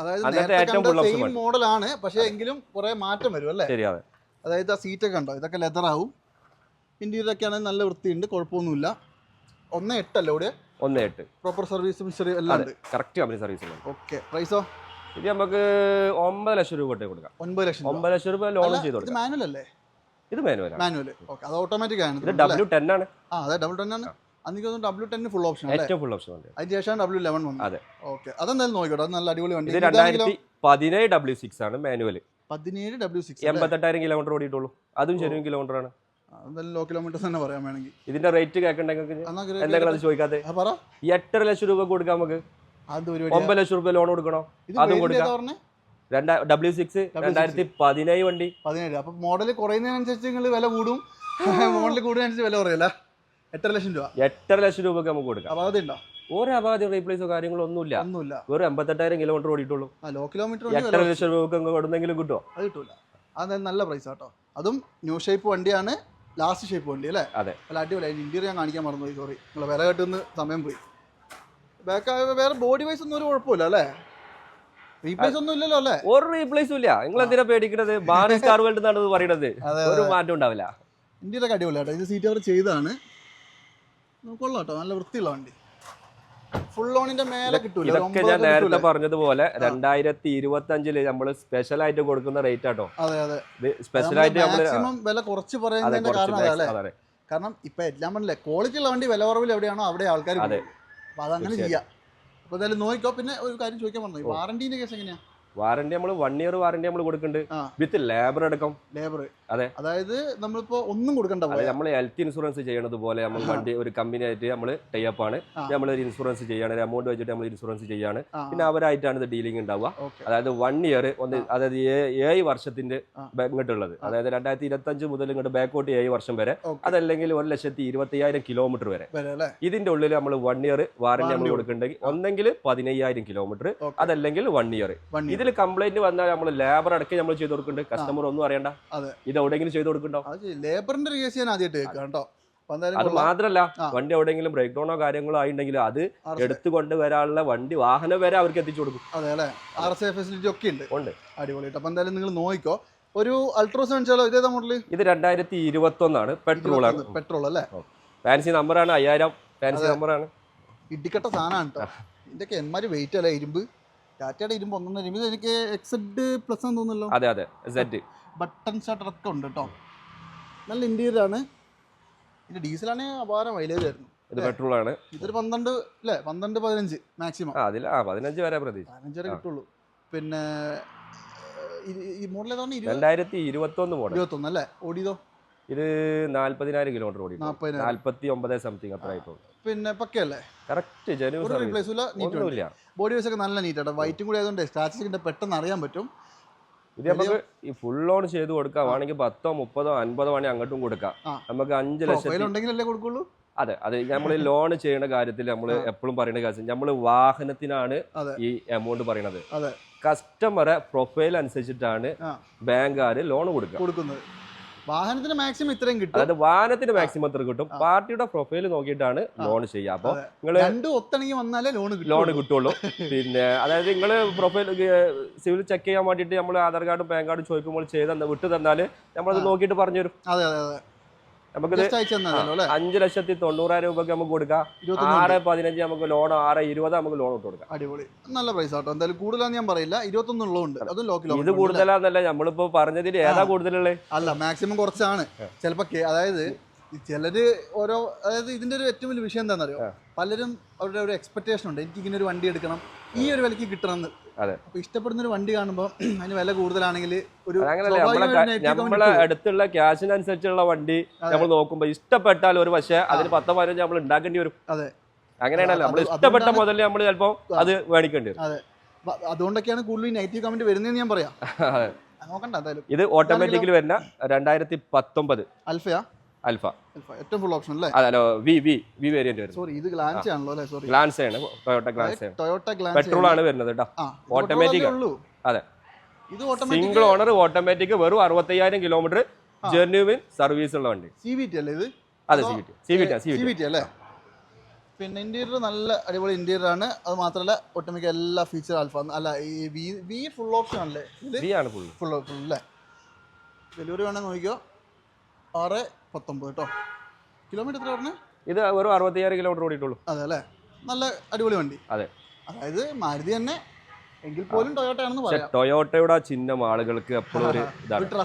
അതായത് ഏറ്റവും മോഡലാണ്, പക്ഷേ എങ്കിലും കുറെ മാറ്റം വരും അല്ലേ? ശരിയാണ്. അതായത് ആ സീറ്റൊക്കെ ഉണ്ടോ, ഇതൊക്കെ ലെതർ ആവും. ഇന്റീരിയറൊക്കെ ആണെങ്കിൽ നല്ല വൃത്തിയുണ്ട്, കുഴപ്പമൊന്നുമില്ല. 1.8 അല്ലേ ഇവിടെ? 1.8 പ്രോപ്പർ സർവീസും എല്ലാം ഉണ്ട്, കറക്റ്റ് കമ്പനി സർവീസ്. ഓക്കെ. പ്രൈസോ? ഇത് നമുക്ക് 9 ലക്ഷം രൂപ കൊടുക്കാം. 9 ലക്ഷം രൂപ ലോൺ ചെയ്ത് കൊടുക്കാം. മാനുവൽ അല്ലേ? ഇത് മാനുവൽ. ഓക്കെ, അത് ഓട്ടോമാറ്റിക് ആണ്. ഇത് W10 ആണ്. അതെ, W10 ആണ്. അന്നിക്ക് W10 ഫുൾ ഓപ്ഷൻ ആണ്. ഏറ്റവും ഫുൾ ഓപ്ഷൻ ആണ്. അതിന് ശേഷം W11 വന്നു. അതെ, ഓക്കെ. അതെന്തായാലും നോക്കിക്കോട്ടെ, അത് നല്ല അടിപൊളി വണ്ടി. ഇത് 2017 W6 ആണ്, മാനുവൽ. 17 W6, 88,000 kilometre ഓടിയിട്ടുള്ളൂ. അതും ചെറിയ കിലോമീറ്റർ ആണ്. എന്തായാലും ലോ കിലോമീറ്റേഴ്സ് തന്നെ പറയാൻ വേണമെങ്കിൽ. ഇതിന്റെ റേറ്റ് കേൾക്കണ്ടെങ്കിൽ എന്തെങ്കിലും അത് ചോദിക്കാതെ 8.5 ലക്ഷം രൂപ കൊടുക്കാം നമുക്ക്. 9 ലക്ഷം രൂപ ലോൺ കൊടുക്കണോ? അതും കൊടുക്കാം. W6 2017 വണ്ടി. 17. അപ്പൊ മോഡൽ കുറയുന്നതിനനുസരിച്ച് നിങ്ങൾ വില കൂടും, മോഡൽ കൂടുന്നതിനനുസരിച്ച് വില കുറയല്ല. 8.5 ലക്ഷം രൂപ. 8.5 ലക്ഷം രൂപക്ക് നമുക്ക് കൊടുക്കാം. അപാകത ഉണ്ടോ? ഒരു അപാകത റീപ്ലേസോ കാര്യങ്ങളോ ഒന്നുമില്ല. വെറും 88,000 കിലോമീറ്റർ ഓടിയിട്ടുള്ളൂ. ലോ കിലോമീറ്റർ 8.5 ലക്ഷം രൂപക്ക് കൊടുന്നെങ്കിലും കിട്ടുമോ? അത് കിട്ടൂല. അത് നല്ല പ്രൈസ് ആട്ടോ. അതും ന്യൂ ഷേപ്പ് വണ്ടിയാണ്, ലാസ്റ്റ് ഷേപ്പ് വണ്ടി അല്ലേ? അതെ, അല്ല അടിപൊളി. അതിന് ഇന്റീരിയർ ഞാൻ കാണിക്കാൻ മറന്നുപോയി, സോറി. നിങ്ങൾ വില കെട്ടുന്ന സമയം പോയി. ബാക്ക് വേറെ ബോഡി വൈസ് ഒന്നും ഒരു കുഴപ്പമില്ല അല്ലേ? റീപ്ലേസ് ഒന്നും ഇല്ലല്ലോ അല്ലേ? ഒരു റീപ്ലേസും ഇല്ല. നിങ്ങൾ എന്തിനാ പേടിക്കുന്നത്? ബാനസ് കാർ വേൾഡ് എന്നാണ് പറയുന്നത്. ഒരു മാറ്റം ഉണ്ടാവില്ല. ഇന്റീരിയർ ഒക്കെ അടിപൊളി കേട്ടോ. ഇത് സീറ്റ് കവർ ചെയ്താണ്, കൊള്ളാം കേട്ടോ, നല്ല വൃത്തിയുള്ള വണ്ടി. ഫുൾ ഓണിന്റെ മേലെ കിട്ടൂല. ഇതൊക്കെ ഞാൻ നേരത്തെ പറഞ്ഞതുപോലെ 2025 നമ്മൾ സ്പെഷ്യൽ ആയിട്ട് കൊടുക്കുന്ന റേറ്റ് ആട്ടോ. അതെ അതെ, സ്പെഷ്യൽ ആയിട്ട് മാക്സിമം വില കുറച്ച് പറയുന്നതിന്റെ കാരണം കാരണം ഇപ്പൊ എല്ലാം പറഞ്ഞില്ലേ, ക്വാളിറ്റി ഉള്ള വണ്ടി വില കുറവിൽ എവിടെയാണോ അവിടെ ആൾക്കാർ. അപ്പൊ അതങ്ങനെ ചെയ്യാം. അപ്പൊ എന്തായാലും നോക്കിക്കോ. പിന്നെ ഒരു കാര്യം ചോദിക്കാൻ പറഞ്ഞു, വാറന്റിന്റെ കേസ് എങ്ങനെയാ? വാറന്റി നമ്മൾ 1 ഇയർ വാറന്റി നമ്മൾ കൊടുക്കുന്നുണ്ട്, വിത്ത് ലേബർ അടക്കം. ലേബർ? അതെ, അതായത് നമ്മളിപ്പോ ഒന്നും കൊടുക്കണ്ട. നമ്മൾ ഹെൽത്ത് ഇൻഷുറൻസ് ചെയ്യണത് പോലെ നമ്മൾ വണ്ടി ഒരു കമ്പനി ആയിട്ട് നമ്മൾ ടൈപ്പ് ആണ്. നമ്മൾ ഒരു ഇൻഷുറൻസ് ചെയ്യാണ്, ഒരു എമൗണ്ട് വെച്ചിട്ട് നമ്മൾ ഇൻഷുറൻസ് ചെയ്യാണ്. പിന്നെ അവരായിട്ടാണ് ഇത് ഡീലിംഗ് ഉണ്ടാവുക. അതായത് 1 ഇയർ അതായത് 7 വർഷത്തിന്റെ ഇങ്ങോട്ടുള്ളത്. അതായത് 2025 മുതൽ ഇങ്ങോട്ട് ബാക്കോട്ട് 7 വർഷം വരെ, അതല്ലെങ്കിൽ 1,20,000 കിലോമീറ്റർ വരെ. ഇതിന്റെ ഉള്ളിൽ നമ്മൾ 1 ഇയർ വാറന്റി നമ്മൾ കൊടുക്കുന്നുണ്ടെങ്കിൽ ഒന്നെങ്കിൽ 15,000 കിലോമീറ്റർ, അതല്ലെങ്കിൽ 1 ഇയർ. ഇതിൽ കംപ്ലൈന്റ് വന്നാൽ നമ്മൾ ലേബർ അടക്കം നമ്മൾ ചെയ്ത് കൊടുക്കുന്നുണ്ട്. കസ്റ്റമർ ഒന്നും അറിയണ്ട, ഇത് എവിടെയെങ്കിലും ചെയ്ത് കൊടുക്കണ്ടോ? ലേബറിന്റെ കേസ് ഞാൻ ആദ്യമായിട്ട് കേൾക്കാം. അത് മാത്രല്ല, വണ്ടി എവിടെയെങ്കിലും ബ്രേക്ക് ഡൗണോ കാര്യങ്ങളോ ആയിട്ടുണ്ടെങ്കിൽ അത് എടുത്തുകൊണ്ട് വരാനുള്ള വാഹനം വരെ അവർക്ക് എത്തിച്ചു കൊടുക്കും. അതെ അല്ലേ, RSA ഫെസിലിറ്റി ഒക്കെ ഉണ്ട്. അടിപൊളിയായിട്ട്. അപ്പൊ എന്തായാലും നിങ്ങൾ നോക്കിക്കോ. ഒരു അൾട്രോസ് കാണിച്ചാലോ? ഇതേതാ മോഡല്? ഇത് 2021 ആണ്, പെട്രോൾ ആണ്. പെട്രോൾ അല്ലേ? ഫാൻസി നമ്പറാണ്, 5000 ഫാൻസി നമ്പറാണ്. ഇടിക്കട്ട സാധനമാണ് കേട്ടോ. ഇതിന്റെയൊക്കെ എന്മാര് വെയിറ്റ് അല്ലേ? ഇരുമ്പ്, ടാറ്റയുടെ ഇരുമ്പ് 1.5 ഇരുമ്പ്. എനിക്ക് XZ പ്ലസ് ആണെന്ന് തോന്നുന്നല്ലോ. അതെ അതെ, Z ബട്ടൺ സ്റ്റാർട്ടർ ഒക്കെ ഉണ്ട് കേട്ടോ. നല്ല ഇന്റീരിയർ ആണ്. ഇത് ഡീസലാണെങ്കിൽ അപാര മൈലേജ് ആയിരുന്നു. ഇത് പെട്രോൾ ആണ്. ഇതൊരു 12 അല്ലേ? 12-15 മാക്സിമം. 15 വരെ പ്രതീക്ഷ. 15 വരെ കിട്ടുള്ളൂ. പിന്നെ ഈ മോഡൽ ഏതാണ്? 2021 മോഡൽ. 21 അല്ലേ? ഓടിയതോ? ഇത് 40,000 കിലോമീറ്റർ ഓടി. 49 സംതിങ് അത്ര ആയിട്ടുള്ളൂ. പിന്നെ പക്കയല്ലേ? കറക്റ്റ് ജെനുവിൻ റീപ്ലേസ് ഇല്ല. ബോഡി വൈസ് ഒക്കെ നല്ല നീറ്റാണ്. വൈറ്റും കൂടി ആയതുകൊണ്ട് സ്റ്റാറ്റിസ്റ്റിക്സിന്റെ പെട്ടെന്ന് അറിയാൻ പറ്റും. ഇത് നമുക്ക് ഈ ഫുൾ ലോൺ ചെയ്ത് കൊടുക്കാം. ആണെങ്കിൽ 10, 30, 50 വേണമെങ്കിൽ അങ്ങോട്ടും കൊടുക്കാം. നമുക്ക് 5 ലക്ഷം ഉണ്ടെങ്കിലല്ലേ കൊടുക്കുള്ളൂ. അതെ അതെ, നമ്മൾ ലോൺ ചെയ്യുന്ന കാര്യത്തിൽ നമ്മൾ എപ്പോഴും പറയുന്ന കാര്യം, നമ്മൾ വാഹനത്തിനാണ് ഈ എമൗണ്ട് പറയുന്നത്. കസ്റ്റമറെ പ്രൊഫൈൽ അനുസരിച്ചിട്ടാണ് ബാങ്കുകാർ ലോൺ കൊടുക്കുന്നത്. വാഹനത്തിന് മാക്സിമം ഇത്രയും കിട്ടും. അതായത് വാഹനത്തിന് മാക്സിമം ഇത്ര കിട്ടും. പാർട്ടിയുടെ പ്രൊഫൈൽ നോക്കിയിട്ടാണ് ലോൺ ചെയ്യുക. അപ്പൊ നിങ്ങൾ ഒത്തണങ്ങി വന്നാലേ ലോൺ കിട്ടുള്ളൂ. പിന്നെ അതായത് നിങ്ങൾ പ്രൊഫൈൽ സിവിൽ ചെക്ക് ചെയ്യാൻ വേണ്ടിയിട്ട് നമ്മൾ ആധാർ കാർഡും പാൻ കാർഡും ചോദിക്കുമ്പോൾ വിട്ടു തന്നാൽ നമ്മളത് നോക്കിയിട്ട് പറഞ്ഞു തരും. അതെ അതെ അതെ. നമുക്കിത് ജസ്റ്റ് അയച്ചു തന്നല്ലോ അല്ലേ? 5,90,000 രൂപയ്ക്ക് നമുക്ക് കൊടുക്കാം. 6,15 നമുക്ക് ലോൺ, 6,20 നമുക്ക് ലോൺ ഇട്ട് കൊടുക്കാം. അടിപൊളി, നല്ല പ്രൈസ് ആട്ടോ. എന്തായാലും കൂടുതലാന്ന് ഞാൻ പറയില്ല, 21 ഉള്ളതുണ്ട്. അതും ലോ ഇത് കിലോമീറ്റർ. കൂടുതലാന്നല്ല നമ്മളിപ്പോ പറഞ്ഞതിൽ ഏതാ കൂടുതലുള്ളത്? അല്ല, മാക്സിമം കുറച്ചാണ് ചിലപ്പോ. അതായത് ചിലര് ഓരോ, അതായത് ഇതിന്റെ ഒരു ഏറ്റവും വലിയ വിഷയം എന്താണെന്നറിയോ, പലരും അവരുടെ ഒരു എക്സ്പെക്ടേഷൻ ഉണ്ട്, എനിക്ക് ഇങ്ങനെ ഒരു വണ്ടി എടുക്കണം, ഈ ഒരു വിലക്ക് കിട്ടണമെന്ന്. അപ്പൊ ഇഷ്ടപ്പെടുന്ന ഒരു വണ്ടി കാണുമ്പോൾ അതിന് വില കൂടുതലാണെങ്കിൽ ഒരു നമ്മളെ അടുത്തുള്ള ക്യാഷിനനുസരിച്ചുള്ള വണ്ടി നമ്മൾ നോക്കുമ്പോ ഇഷ്ടപ്പെട്ടാൽ ഒരു പക്ഷേ അതിന് 10-15 നമ്മൾ ഉണ്ടാക്കേണ്ടി വരും. അതെ, അങ്ങനെയാണല്ലോ. നമ്മൾ ഇഷ്ടപ്പെട്ട മുതൽ നമ്മൾ ചിലപ്പോ അത് മേടിക്കേണ്ടി വരും. അതെ, അതുകൊണ്ടൊക്കെയാണ് കൂടുതൽ നെഗറ്റീവ് കമന്റ് വരുന്നതെന്ന് ഞാൻ പറയാം. നോക്കണ്ട എന്തായാലും. ഇത് ഓട്ടോമാറ്റിക്കലി വരുന്ന 2019 അൽഫ ഏറ്റവും ഫുൾ ഓപ്ഷൻ അല്ലേ? അതെ, വി വേരിയന്റ് വരും. സോറി, ഇത് ഗ്ലാൻസ് ആണല്ലോ അല്ലേ? സോറി, ഗ്ലാൻസ് ആണ്. ടൊയോട്ട ഗ്ലാൻസ് പെട്രോൾ ആണ് വരുന്നത് കേട്ടോ. ഓട്ടോമാറ്റിക്. അതെ, ഇത് ഓട്ടോമാറ്റിക് സിംഗിൾ ഓണർ ഓട്ടോമാറ്റിക്, വെറും 65,000 കിലോമീറ്റർ ജെന്യൂവിൻ സർവീസ് ഉള്ള വണ്ടി. CVT അല്ലേ ഇത്? അതെ, CVT അല്ലേ? പിന്നെ ഇന്റീരിയർ നല്ല അടിപൊളി ഇന്റീരിയർ ആണ്. അത് മാത്രമല്ല ഒട്ടുമിക്ക എല്ലാ ഫീച്ചർ ആൽഫ അല്ല, ഈ വി ഫുൾ ഓപ്ഷൻ ആണല്ലേ? ഫുൾ അല്ലേ? ഡെലിവറി വേണമെങ്കിൽ നോക്കിക്കോ. 6,19 കേട്ടോ. കിലോമീറ്റർ എത്ര പറഞ്ഞേ? ഇത് വെറും 65,000 കിലോമീറ്റർ ഓടിയിട്ടുള്ളൂ. അതെ അല്ലേ? നല്ല അടിപൊളി വണ്ടി. അതെ, അതായത് മാരുതി തന്നെ എങ്കിൽ പോലും ടൊയോട്ട ആണെന്ന് പറയാം. ടൊയോട്ടയുടെ ചിഹ്നം ആളുകൾക്ക് എപ്പോഴും ഒരു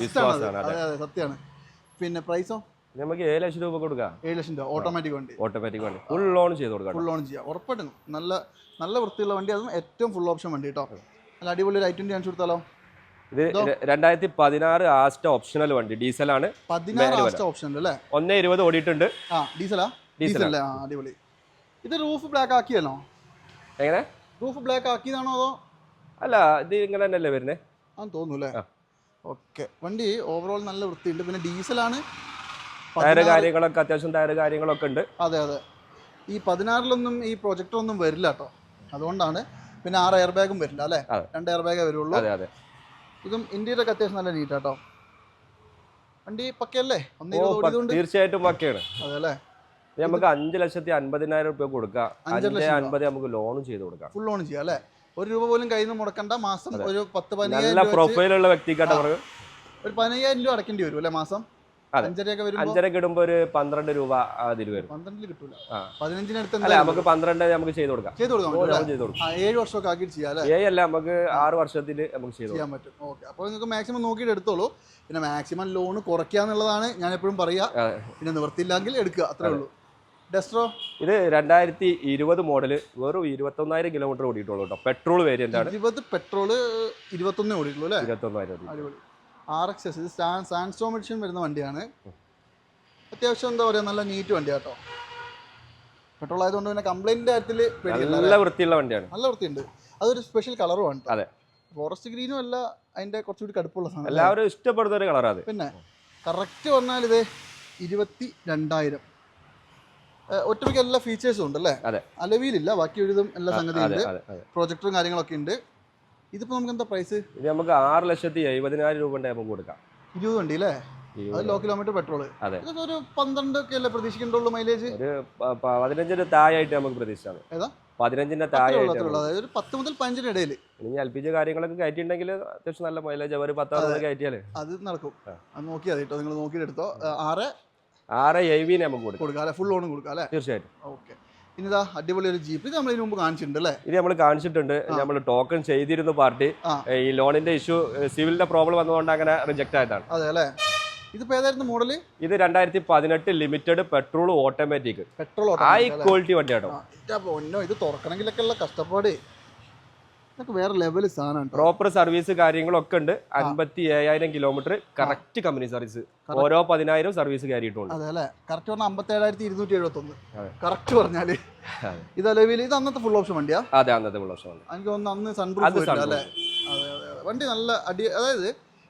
വിശ്വാസമാണ്. അതെ അതെ, സത്യമാണ്. പിന്നെ പ്രൈസോ? നമുക്ക് 7 ലക്ഷം രൂപ കൊടുക്കാം. 7 ലക്ഷം രൂപ ഓട്ടോമാറ്റിക് വണ്ടി. ഫുൾ ലോൺ ചെയ്ത് കൊടുക്കാം. ഫുൾ ലോൺ ചെയ്യാം ഉറപ്പായിട്ടും. നല്ല നല്ല വൃത്തിയുള്ള വണ്ടി, അതും ഏറ്റവും ഫുൾ ഓപ്ഷൻ വണ്ടി കേട്ടോ. നല്ല അടിപൊളി ഒരു i20 കാണിച്ചു കൊടുത്താലോ? ഇത് 2016 ആസ്റ്റ ഓപ്ഷണൽ വണ്ടി, ഡീസലാണ്. 16 ആസ്റ്റ ഓപ്ഷൻ അല്ലേ? 1.20 ഓടിയിട്ടുണ്ട്. ഡീസലാ? ഡീസലല്ലേ? അടിപൊളി. ഇത് റൂഫ് ബ്ലാക്ക് ആക്കിയാണോ? എങ്ങനെ? റൂഫ് ബ്ലാക്ക് ആക്കിയതാണോ അതോ? അല്ല, ഇത് ഇങ്ങനെ തന്നെയല്ലേ വരുന്നത്? തോന്നുന്നു അല്ലേ? ഓക്കെ, വണ്ടി ഓവറോൾ നല്ല വൃത്തിയുണ്ട്. പിന്നെ ഡീസലാണ്. ടയർ കാര്യങ്ങളൊക്കെ അത്യാവശ്യം ടയർ കാര്യങ്ങളൊക്കെ ഉണ്ട്. അതെ അതെ, ഈ 16-ലൊന്നും ഈ പ്രൊജക്ടറൊന്നും വരില്ല കേട്ടോ, അതുകൊണ്ടാണ്. പിന്നെ 6 എയർ ബാഗും വരില്ല അല്ലേ? 2 എയർ ബാഗേ വരുള്ളൂ. അതെ അതെ. ഇതും ഇന്റീരിയറൊക്കെ അത്യാവശ്യം നല്ല നീറ്റ് കേട്ടോ. വണ്ടി പക്കയല്ലേ? തീർച്ചയായിട്ടും പക്കയാണ്. അതെ അല്ലേ? നമുക്ക് 5,50,000 രൂപ കൊടുക്കാം. 5,50,000 നമുക്ക് ലോൺ ചെയ്ത് കൊടുക്കാം. ഫുൾ ലോൺ ചെയ്യാം അല്ലേ? ₹1 പോലും കയ്യിൽ നിന്ന് മുടക്കണ്ട. മാസം ഒരു 10-15 നല്ല പ്രൊഫൈലുള്ള വ്യക്തിക്കാട്ട് ഒരു 15,000 രൂപ അടക്കേണ്ടി വരും അല്ലേ മാസം? 5.5 ഇടുമ്പോ ഒരു 12 രൂപ അതിൽ വരും. 12 കിട്ടൂല, 15-ന് അല്ല, നമുക്ക് 12 നമുക്ക് ചെയ്ത് കൊടുക്കാം. 7 വർഷമൊക്കെ ആക്കി ചെയ്യാം അല്ലേ? 7 അല്ല, നമുക്ക് 6 വർഷത്തിൽ നമുക്ക് ചെയ്യാൻ പറ്റും. ഓക്കെ, അപ്പോൾ നിങ്ങൾക്ക് മാക്സിമം നോക്കിയിട്ട് എടുത്തോളൂ. പിന്നെ മാക്സിമം ലോൺ കുറയ്ക്കുക എന്നുള്ളതാണ് ഞാൻ എപ്പോഴും പറയുക. പിന്നെ നിവർത്തിയില്ലെങ്കിൽ എടുക്കുക, അത്രേ ഉള്ളൂ. ഡെസ്ട്രോ ഇത് 2020 മോഡല്, വെറും 21,000 കിലോമീറ്റർ ഓടിയിട്ടുള്ളൂ കേട്ടോ. പെട്രോൾ വേരിയന്റ് ആണ്. 20 പെട്രോള് 21 ഓടിയിട്ടുള്ളൂ അല്ലേ? 21,000. അടിപൊളി. RXS ഇത് സാൻഡ്സ്റ്റോം എഡിഷൻ വരുന്ന വണ്ടിയാണ്. അത്യാവശ്യം എന്താ പറയുക, നല്ല നീറ്റ് വണ്ടിയാണ് കേട്ടോ. പെട്രോൾ ആയതുകൊണ്ട് പിന്നെ കംപ്ലൈൻറ്റിൻ്റെ കാര്യത്തിൽ നല്ല വൃത്തിയുള്ള വണ്ടിയാണ്. നല്ല വൃത്തിയുണ്ട്. അതൊരു സ്പെഷ്യൽ കളറുമാണ്. അതെ, ഫോറസ്റ്റ് ഗ്രീനും അല്ല, അതിൻ്റെ കുറച്ചുകൂടി കടുപ്പുള്ള സാധനം. എല്ലാവരും ഇഷ്ടപ്പെടുന്ന ഒരു കളറാണ്. പിന്നെ കറക്റ്റ് പറഞ്ഞാൽ ഇത് 22,000. ഒറ്റയ്ക്ക് എല്ലാ ഫീച്ചേഴ്സും ഉണ്ട് അല്ലേ? അതെ, അലവിയിലില്ല, ബാക്കി എഴുതും എല്ലാ സംഗതിയും ഉണ്ട്. പ്രൊജക്ടറും കാര്യങ്ങളൊക്കെ ഉണ്ട്. ഇതിപ്പോ നമുക്ക് എന്താ പ്രൈസ്? ഇത് നമുക്ക് 6,70,000 രൂപ നമുക്ക് കൊടുക്കാം. 20 വണ്ടി അല്ലേ? അത് ലോ കിലോമീറ്റർ പെട്രോൾ. ഒരു 12 ഒക്കെ അല്ലേ പ്രതീക്ഷിക്കേണ്ടുള്ളൂ മൈലേജ്? ഒരു 15-ന് താഴെയായിട്ട് നമുക്ക് പ്രതീക്ഷിക്കാം. ഏതാ? 15-ന്റെ താഴെയായിട്ട്, അതായത് ഒരു 10 മുതൽ 15-ന് ഇടയിൽ. ഇനി LPG കാര്യങ്ങളൊക്കെ കയറ്റിയിട്ടുണ്ടെങ്കിൽ അത്യാവശ്യം നല്ല മൈലേജ് ഒരു 10 കയറ്റിയാലേ അത് നടക്കും. അത് നോക്കിയാൽ കേട്ടോ, നിങ്ങൾ നോക്കിയിട്ട് എടുത്തോ. 6,70,000 നമുക്ക് കൊടുക്കാം അല്ലേ? ഫുൾ ലോണും കൊടുക്കാം അല്ലേ? തീർച്ചയായിട്ടും. ഓക്കെ, ഇനിതാ അടിപൊളി ഒരു ജീപ്പ്. ഇത് നമ്മൾ ഇതിന് മുമ്പ് കാണിച്ചിട്ടുണ്ട് അല്ലേ? ഇത് നമ്മൾ കാണിച്ചിട്ടുണ്ട്. നമ്മൾ ടോക്കൺ ചെയ്തിരുന്നു. പാർട്ടി ഈ ലോണിന്റെ ഇഷ്യൂ, സിവിലിന്റെ പ്രോബ്ലം വന്നതുകൊണ്ട് അങ്ങനെ റിജക്ട് ആയതാണ്. അതെ അല്ലേ? ഇതിപ്പോ ഏതായിരുന്നു മോഡല്? ഇത് 2018 limited petrol automatic, petrol high quality വണ്ടിയാട്ടോ. ഇത് തുറക്കണമെങ്കിലൊക്കെ ഉള്ള കഷ്ടപ്പാട് വേറെ ലെവൽ സാധനമാണ്. പ്രോപ്പർ സർവീസ് കാര്യങ്ങളൊക്കെ ഉണ്ട്. 57,000 കിലോമീറ്റർ കറക്റ്റ് കമ്പനി സർവീസ്, ഓരോ 10,000 സർവീസ് കയറിയിട്ടുണ്ട്. അതെ അല്ലേ? കറക്റ്റ് പറഞ്ഞാൽ 57,271 കറക്റ്റ് പറഞ്ഞാല്. ഇത് അലവിൽ ഇത് അന്നത്തെ ഫുൾ ഓപ്ഷൻ വണ്ടിയാ? അതെ, അന്നത്തെ ഫുൾ ഓപ്ഷൻ. എനിക്ക് തോന്നുന്നു അന്ന് സൺറൂഫ് അല്ലേ? അതെ അതെ, വണ്ടി നല്ല അതായത്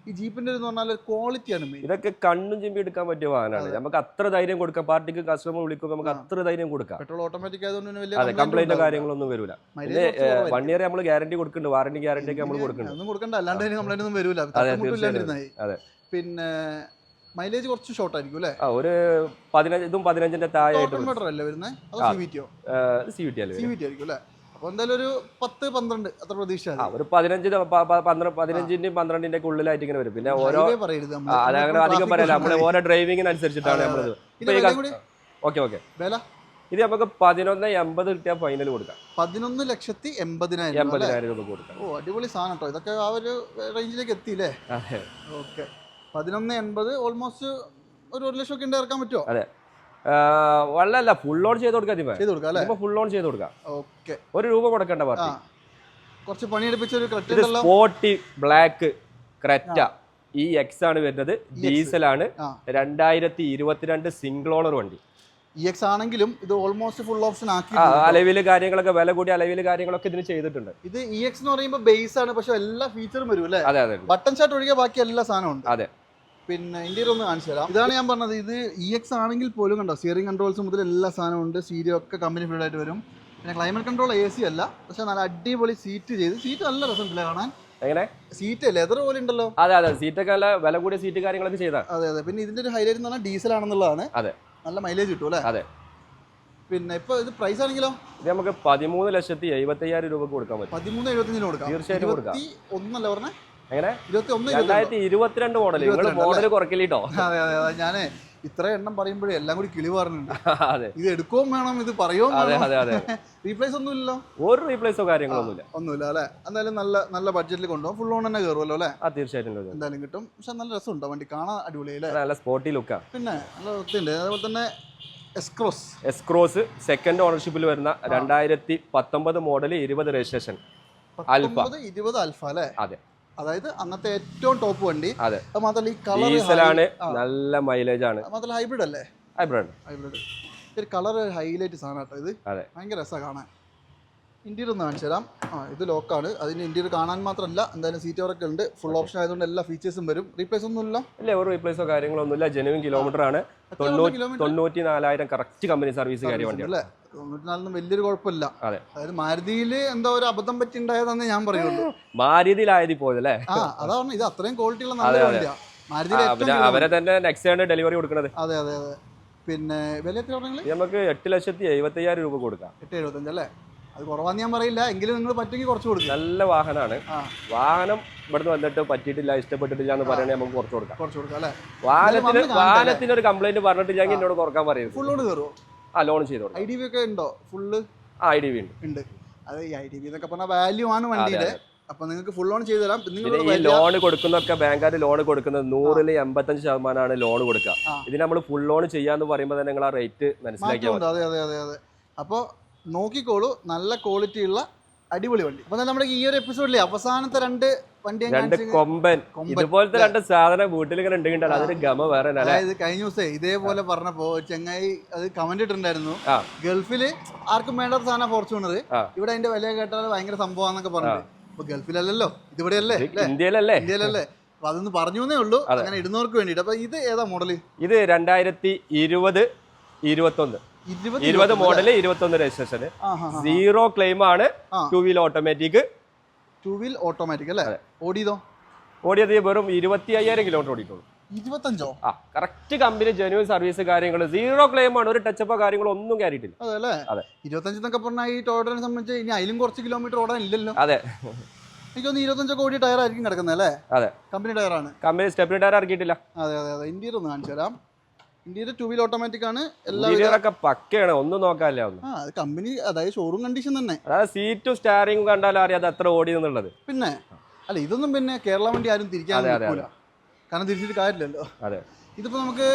ഈ ജീപ്പിന്റെ എന്ന് പറഞ്ഞാൽ ക്വാളിറ്റിയാണ് മെയിൻ. ഇതൊക്കെ കണ്ണും ചിമ്പി എടുക്കാൻ പറ്റിയ വാഹനമാണ്. നമുക്ക് അത്ര ധൈര്യം കൊടുക്കാം. പാർട്ടിക്ക് കസ്റ്റമർ വിളിക്കുമ്പോൾ നമുക്ക് അത്ര ധൈര്യം കൊടുക്കാം. പെട്രോൾ ഓട്ടോമാറ്റിക് ആയതുകൊണ്ട് വലിയ കംപ്ലൈന്റ് കാര്യങ്ങളൊന്നും വരില്ല. 1 ഇയർ നമ്മൾ ഗ്യാരണ്ടി കൊടുക്കുന്നുണ്ട്, വാറണ്ടി ഗ്യാരണ്ടി ഒക്കെ നമ്മൾ കൊടുക്കുന്നുണ്ട്. ഒന്നും കൊടുക്കണ്ട, അല്ലാണ്ട് കംപ്ലൈന്റ് ഒന്നും വരില്ല. അതെ. പിന്നെ മൈലേജ് കുറച്ച് ഷോർട്ട് ആയിരിക്കും അല്ലേ? ഒരു 15 ഇതും 15-ന്റെ താഴെ അല്ലേ വരുന്നത്? CVT ആയിരിക്കും അല്ലേ? അപ്പോൾ എന്തായാലും ഒരു 10-12 അത്ര പ്രതീക്ഷ ഒരു 15-15ന്റെയും 12ന്റെ ഉള്ളിലായിട്ട് ഇങ്ങനെ വരും. പിന്നെ ഓരോ പറയരുത് അതങ്ങനെ അധികം പറയാം, നമ്മള് ഓരോ ഡ്രൈവിങ്ങിനനുസരിച്ചിട്ടാണ് നമ്മളത്. ഓക്കെ വില ഇത് നമുക്ക് 11,80 കിട്ടിയാൽ ഫൈനൽ കൊടുക്കാം. 11,80,000 രൂപ കൊടുക്കാം. ഓ അടിപൊളി സാധനം കേട്ടോ. ഇതൊക്കെ ആ ഒരു റേഞ്ചിലേക്ക് എത്തിയില്ലേ? ഓക്കെ 11,80 ഓൾമോസ്റ്റ് ഒരു 1 ലക്ഷം ഒക്കെ ഇറക്കാൻ പറ്റുമോ? അതെ, വള്ളല്ല ഫുൾ ഓൺ ചെയ്ത് കൊടുക്കാം. ഫുൾ ഓൺ ചെയ്ത് കൊടുക്കാം. ഓക്കെ, 1 രൂപ കൊടുക്കേണ്ട പാർട്ടി. കുറച്ച് പണിയെടുപ്പിച്ച ഒരു സ്പോർട്ടി ബ്ലാക്ക് ക്രെറ്റ EX ആണ് വരുന്നത്. ഡീസലാണ്, 2022 സിംഗിൾ ഓണർ വണ്ടി. EX ആണെങ്കിലും ഇത് ഓൾമോസ്റ്റ് ഫുൾ ഓപ്ഷൻ ആക്കി. അലവില് കാര്യങ്ങളൊക്കെ വില കൂടി അലവില് കാര്യങ്ങളൊക്കെ ഇതിന് ചെയ്തിട്ടുണ്ട്. ഇത് EX എന്ന് പറയുമ്പോൾ ബേസ് ആണ്, പക്ഷെ എല്ലാ ഫീച്ചറും വരും അല്ലേ? അതെ അതെ, ബട്ടൺ ഷാട്ട് ഒഴികെ ബാക്കി എല്ലാ സാധനവും ഉണ്ട്. അതെ. പിന്നെ ഇന്ത്യയിൽ ഒന്ന് കാണിച്ചു തരാം. ഇതാണ് ഞാൻ പറഞ്ഞത്, ഇത് EX ആണെങ്കിൽ പോലും കണ്ടോ സ്റ്റിയറിംഗ് കൺട്രോൾസ് മുതൽ എല്ലാ സാധനവും ഉണ്ട്. സ്റ്റീരിയോ ഒക്കെ കമ്പനി ഫീൽഡ് ആയിട്ട് വരും. പിന്നെ ക്ലൈമറ്റ് കൺട്രോൾ AC അല്ല, പക്ഷെ നല്ല അടിപൊളി സീറ്റ് ചെയ്ത്. സീറ്റ് നല്ല രസമുണ്ടല്ലേ കാണാൻ? എങ്ങനെ സീറ്റ് ലെതർ പോലെ ഉണ്ടല്ലോ. അതെ അതെ, സീറ്റൊക്കെ നല്ല വില കൂടിയ സീറ്റ് കാര്യങ്ങളൊക്കെ ചെയ്താൽ. അതെ അതെ. പിന്നെ ഇതിന്റെ ഒരു ഹൈലൈറ്റ് എന്ന് പറഞ്ഞാൽ ഡീസൽ ആണെന്നുള്ളതാണ്. അതെ, നല്ല മൈലേജ് കിട്ടും അല്ലേ? അതെ. പിന്നെ ഇപ്പൊ ഇത് പ്രൈസ് ആണെങ്കിലോ ഇത് നമുക്ക് 13,75,000 രൂപ കൊടുക്കാൻ പറ്റും. 13,75,000 കൊടുക്കാം. തീർച്ചയായിട്ടും കൊടുക്കാം. 21 പറഞ്ഞേ? എങ്ങനെ? 2022 മോഡൽ കുറക്കില്ലോ. അതെ അതെ അതെ, ഞാനേ ഇത്ര എണ്ണം പറയുമ്പോഴേ എല്ലാം കൂടി കിളി പറഞ്ഞിട്ടുണ്ട്. അതെ, ഇത് എടുക്കുകയും വേണം, ഇത് പറയുകയും വേണം. അതെ അതെ. റീപ്ലേസ് ഒന്നുമില്ലല്ലോ? ഒരു റീപ്ലേസോ കാര്യങ്ങളൊന്നുമില്ല. ഒന്നുമില്ല അല്ലേ? എന്തായാലും നല്ല ബഡ്ജറ്റിൽ കൊണ്ടുപോകും. ഫുൾ ഓൺ തന്നെ കയറുമല്ലോ അല്ലേ? തീർച്ചയായിട്ടും എന്തായാലും കിട്ടും. പക്ഷെ നല്ല രസമുണ്ടോ വണ്ടി കാണാൻ? അടിപൊളിയല്ലേ? നല്ല സ്പോർട്ടി ലുക്കാ. പിന്നെ നല്ല വൃത്തിയുണ്ട്. അതേപോലെ തന്നെ എസ്ക്രോസ് സെക്കൻഡ് ഓണർഷിപ്പിൽ വരുന്ന 2019 മോഡൽ 20 രജിസ്ട്രേഷൻ ആൽഫ. 20 ആൽഫ അല്ലേ? അതെ, അതായത് അന്നത്തെ ഏറ്റവും ടോപ്പ് വണ്ടി. അതെ. അത് മാത്രമല്ല ഈ കളർ ഡീസലാണ്, നല്ല മൈലേജ് ആണ്. മാത്രമല്ല ഹൈബ്രിഡ് അല്ലേ? ഹൈബ്രിഡ്. ഒരു കളർ ഹൈലൈറ്റ് സാധനം കേട്ടോ ഇത്. അതെ, ഭയങ്കര രസമാണ് കാണാൻ. ഇന്റീരിയർ ഒന്ന് കാണിച്ചു തരാം. ഇത് ലോക്കാണ്. അതിന്റെ ഇന്റീരിയർ കാണാൻ മാത്രമല്ല, എന്തായാലും സീറ്റ് ഒക്കെ ഉണ്ട്. ഫുൾ ഓപ്ഷൻ ആയതുകൊണ്ട് എല്ലാ ഫീച്ചേഴ്സും വരും. റീപ്ലേസ് ഒന്നും ഇല്ല? ഇല്ല, ഒരു റീപ്ലേസോ കാര്യങ്ങളൊന്നുമില്ല. ജെനുവിൻ കിലോമീറ്റർ ആണ്. 94,000 കറക്റ്റ് കമ്പനി സർവീസ് കാര്യം വണ്ടിയാണ്. 94 വലിയൊരു കുഴപ്പമില്ല. അതെ, അതായത് മാരുതിയിൽ എന്തോ ഒരു അബദ്ധം പറ്റി ഉണ്ടായതെന്ന് ഞാൻ പറയുള്ളൂ. മാരുതിയിലായതി പോയല്ലേ? അതാണ്, ഇത് അത്രയും ക്വാളിറ്റി ഉള്ള നല്ല വണ്ടിയാണ്. മാരുതിയിൽ അവരെ തന്നെ നെക്സ്റ്റ് ഡെലിവറി കൊടുക്കുന്നത്. അതെ അതെ അതെ. പിന്നെ വില എത്ര പറഞ്ഞാൽ? നമുക്ക് 8,75,000 രൂപ കൊടുക്കാം. 8,75,000 അല്ലേ? അത് കുറവാന്ന് ഞാൻ പറയില്ല, എങ്കിലും നിങ്ങൾ പറ്റുമെങ്കിൽ കുറച്ച് കൊടുക്കും. നല്ല വാഹനമാണ്. വാഹനം ഇവിടുന്ന് വന്നിട്ട് പറ്റിയിട്ടില്ല, ഇഷ്ടപ്പെട്ടിട്ടില്ല എന്ന് പറയണേ നമുക്ക് കുറച്ച് കൊടുക്കാം അല്ലേ? വാഹനത്തിന് ഒരു കംപ്ലൈന്റ് പറഞ്ഞിട്ടില്ലെങ്കിൽ എന്നോട് കുറക്കാൻ പറയും. ഫുൾ ലോൺ കയറുമോ? ലോൺ ചെയ്തോ. IDV ഒക്കെ ഉണ്ടോ? ഫുള്ള് IDV ഉണ്ട്. അത് ഈ IDV എന്നൊക്കെ പറഞ്ഞാൽ വാല്യൂ ആണ് വണ്ടിയുടെ. അപ്പൊ നിങ്ങൾക്ക് ഫുൾ ലോൺ ചെയ്തു തരാം. ഈ ലോൺ കൊടുക്കുന്നൊക്കെ ബാങ്കുകാർ ലോൺ കൊടുക്കുന്നത് 100-ൽ 85% ലോൺ കൊടുക്കുക. ഇതിന് നമ്മൾ ഫുൾ ലോൺ ചെയ്യാന്ന് പറയുമ്പോൾ തന്നെ നിങ്ങൾ ആ റേറ്റ് മനസ്സിലാക്കിയാൽ. അതെ അതെ അതെ അതെ. അപ്പോൾ നോക്കിക്കോളൂ, നല്ല ക്വാളിറ്റി ഉള്ള അടിപൊളി വണ്ടി. അപ്പൊ നമ്മുടെ ഈ ഒരു എപ്പിസോഡിലെ അവസാനത്തെ രണ്ട് കൊമ്പൻ ഇതുപോലത്തെ 2 സാധനം വീട്ടിൽ ഇങ്ങനെ ഉണ്ടെങ്കിൽ അതൊരു ഗമ വേറെ. അതായത് കഴിഞ്ഞ ദിവസമേ ഇതേപോലെ പറഞ്ഞപ്പോ ചെങ്ങായി അത് കമന്റ് ഇട്ടിട്ടുണ്ടായിരുന്നു, ഗൾഫില് ആർക്കും വേണ്ട സാധനം ഫോർച്യൂണർ, ഇവിടെ അതിന്റെ വില കേട്ടാൽ ഭയങ്കര സംഭവമാന്നൊക്കെ പറഞ്ഞു. അപ്പൊ ഗൾഫിലല്ലല്ലോ, ഇതിവിടെ അല്ലേ? ഇന്ത്യയിലല്ലേ? അപ്പൊ അതൊന്ന് പറഞ്ഞു എന്നേ ഉള്ളൂ, അങ്ങനെ ഇടുന്നവർക്ക് വേണ്ടിട്ട്. അപ്പൊ ഇത് ഏതാ മോഡല്? ഇത് 2020 മോഡല്, 21 രജിസ്ട്രേഷൻ, 0 ക്ലെയിം ആണ്. 2 വീൽ ഓട്ടോമാറ്റിക്. 2 വീൽ ഓട്ടോമാറ്റിക് അല്ലേ? ഓടിയത് വെറും 25,000 കിലോമീറ്റർ ഓടിയിട്ടുള്ളൂ. 25? കറക്റ്റ് കമ്പനി ജെനുവൻ സർവീസ് കാര്യങ്ങൾ, 0 ക്ലെയിം ആണ്. ഒരു ടച്ചപ്പോ കാര്യങ്ങളോ ഒന്നും കയറിയിട്ടില്ല. അതെ. 25 എന്നൊക്കെ പറഞ്ഞാൽ ഈ ടോട്ടലിനെ സംബന്ധിച്ച് ഇനി അതിലും കുറച്ച് കിലോമീറ്റർ ഓടാൻ ഇല്ലല്ലോ. അതെ, എനിക്കൊന്ന് 25 ഓടിയ ടയർ ആയിരിക്കും കിടക്കുന്നത് അല്ലേ? അതെ, കമ്പനി ടയറാണ്. കമ്പനി സ്റ്റെപ്പിനി ടയർ ഇറക്കിയിട്ടില്ല. അതെ അതെ അതെ. ഇന്റീരിയർ ഒന്ന് കാണിച്ചു തരാം. ഇന്ത്യയിൽ 2 വീൽ ഓട്ടോമാറ്റിക് ആണ്. എല്ലാവരും പക്കയാണ്, ഒന്നും നോക്കാല്ലേ. അത് കമ്പനി, അതായത് ഷോറൂം കണ്ടീഷൻ തന്നെ. അതായത് സീറ്റും സ്റ്റാരിങ്ങും കണ്ടാലും അറിയാം അത് എത്ര ഓടിയെന്നുള്ളത്. പിന്നെ അല്ല, ഇതൊന്നും പിന്നെ കേരള വണ്ടി ആരും തിരിക്കാൻ പറ്റില്ല, കാരണം തിരിച്ചിട്ട് കാര്യമില്ലല്ലോ. അതെ, ഇതിപ്പോ നമുക്ക്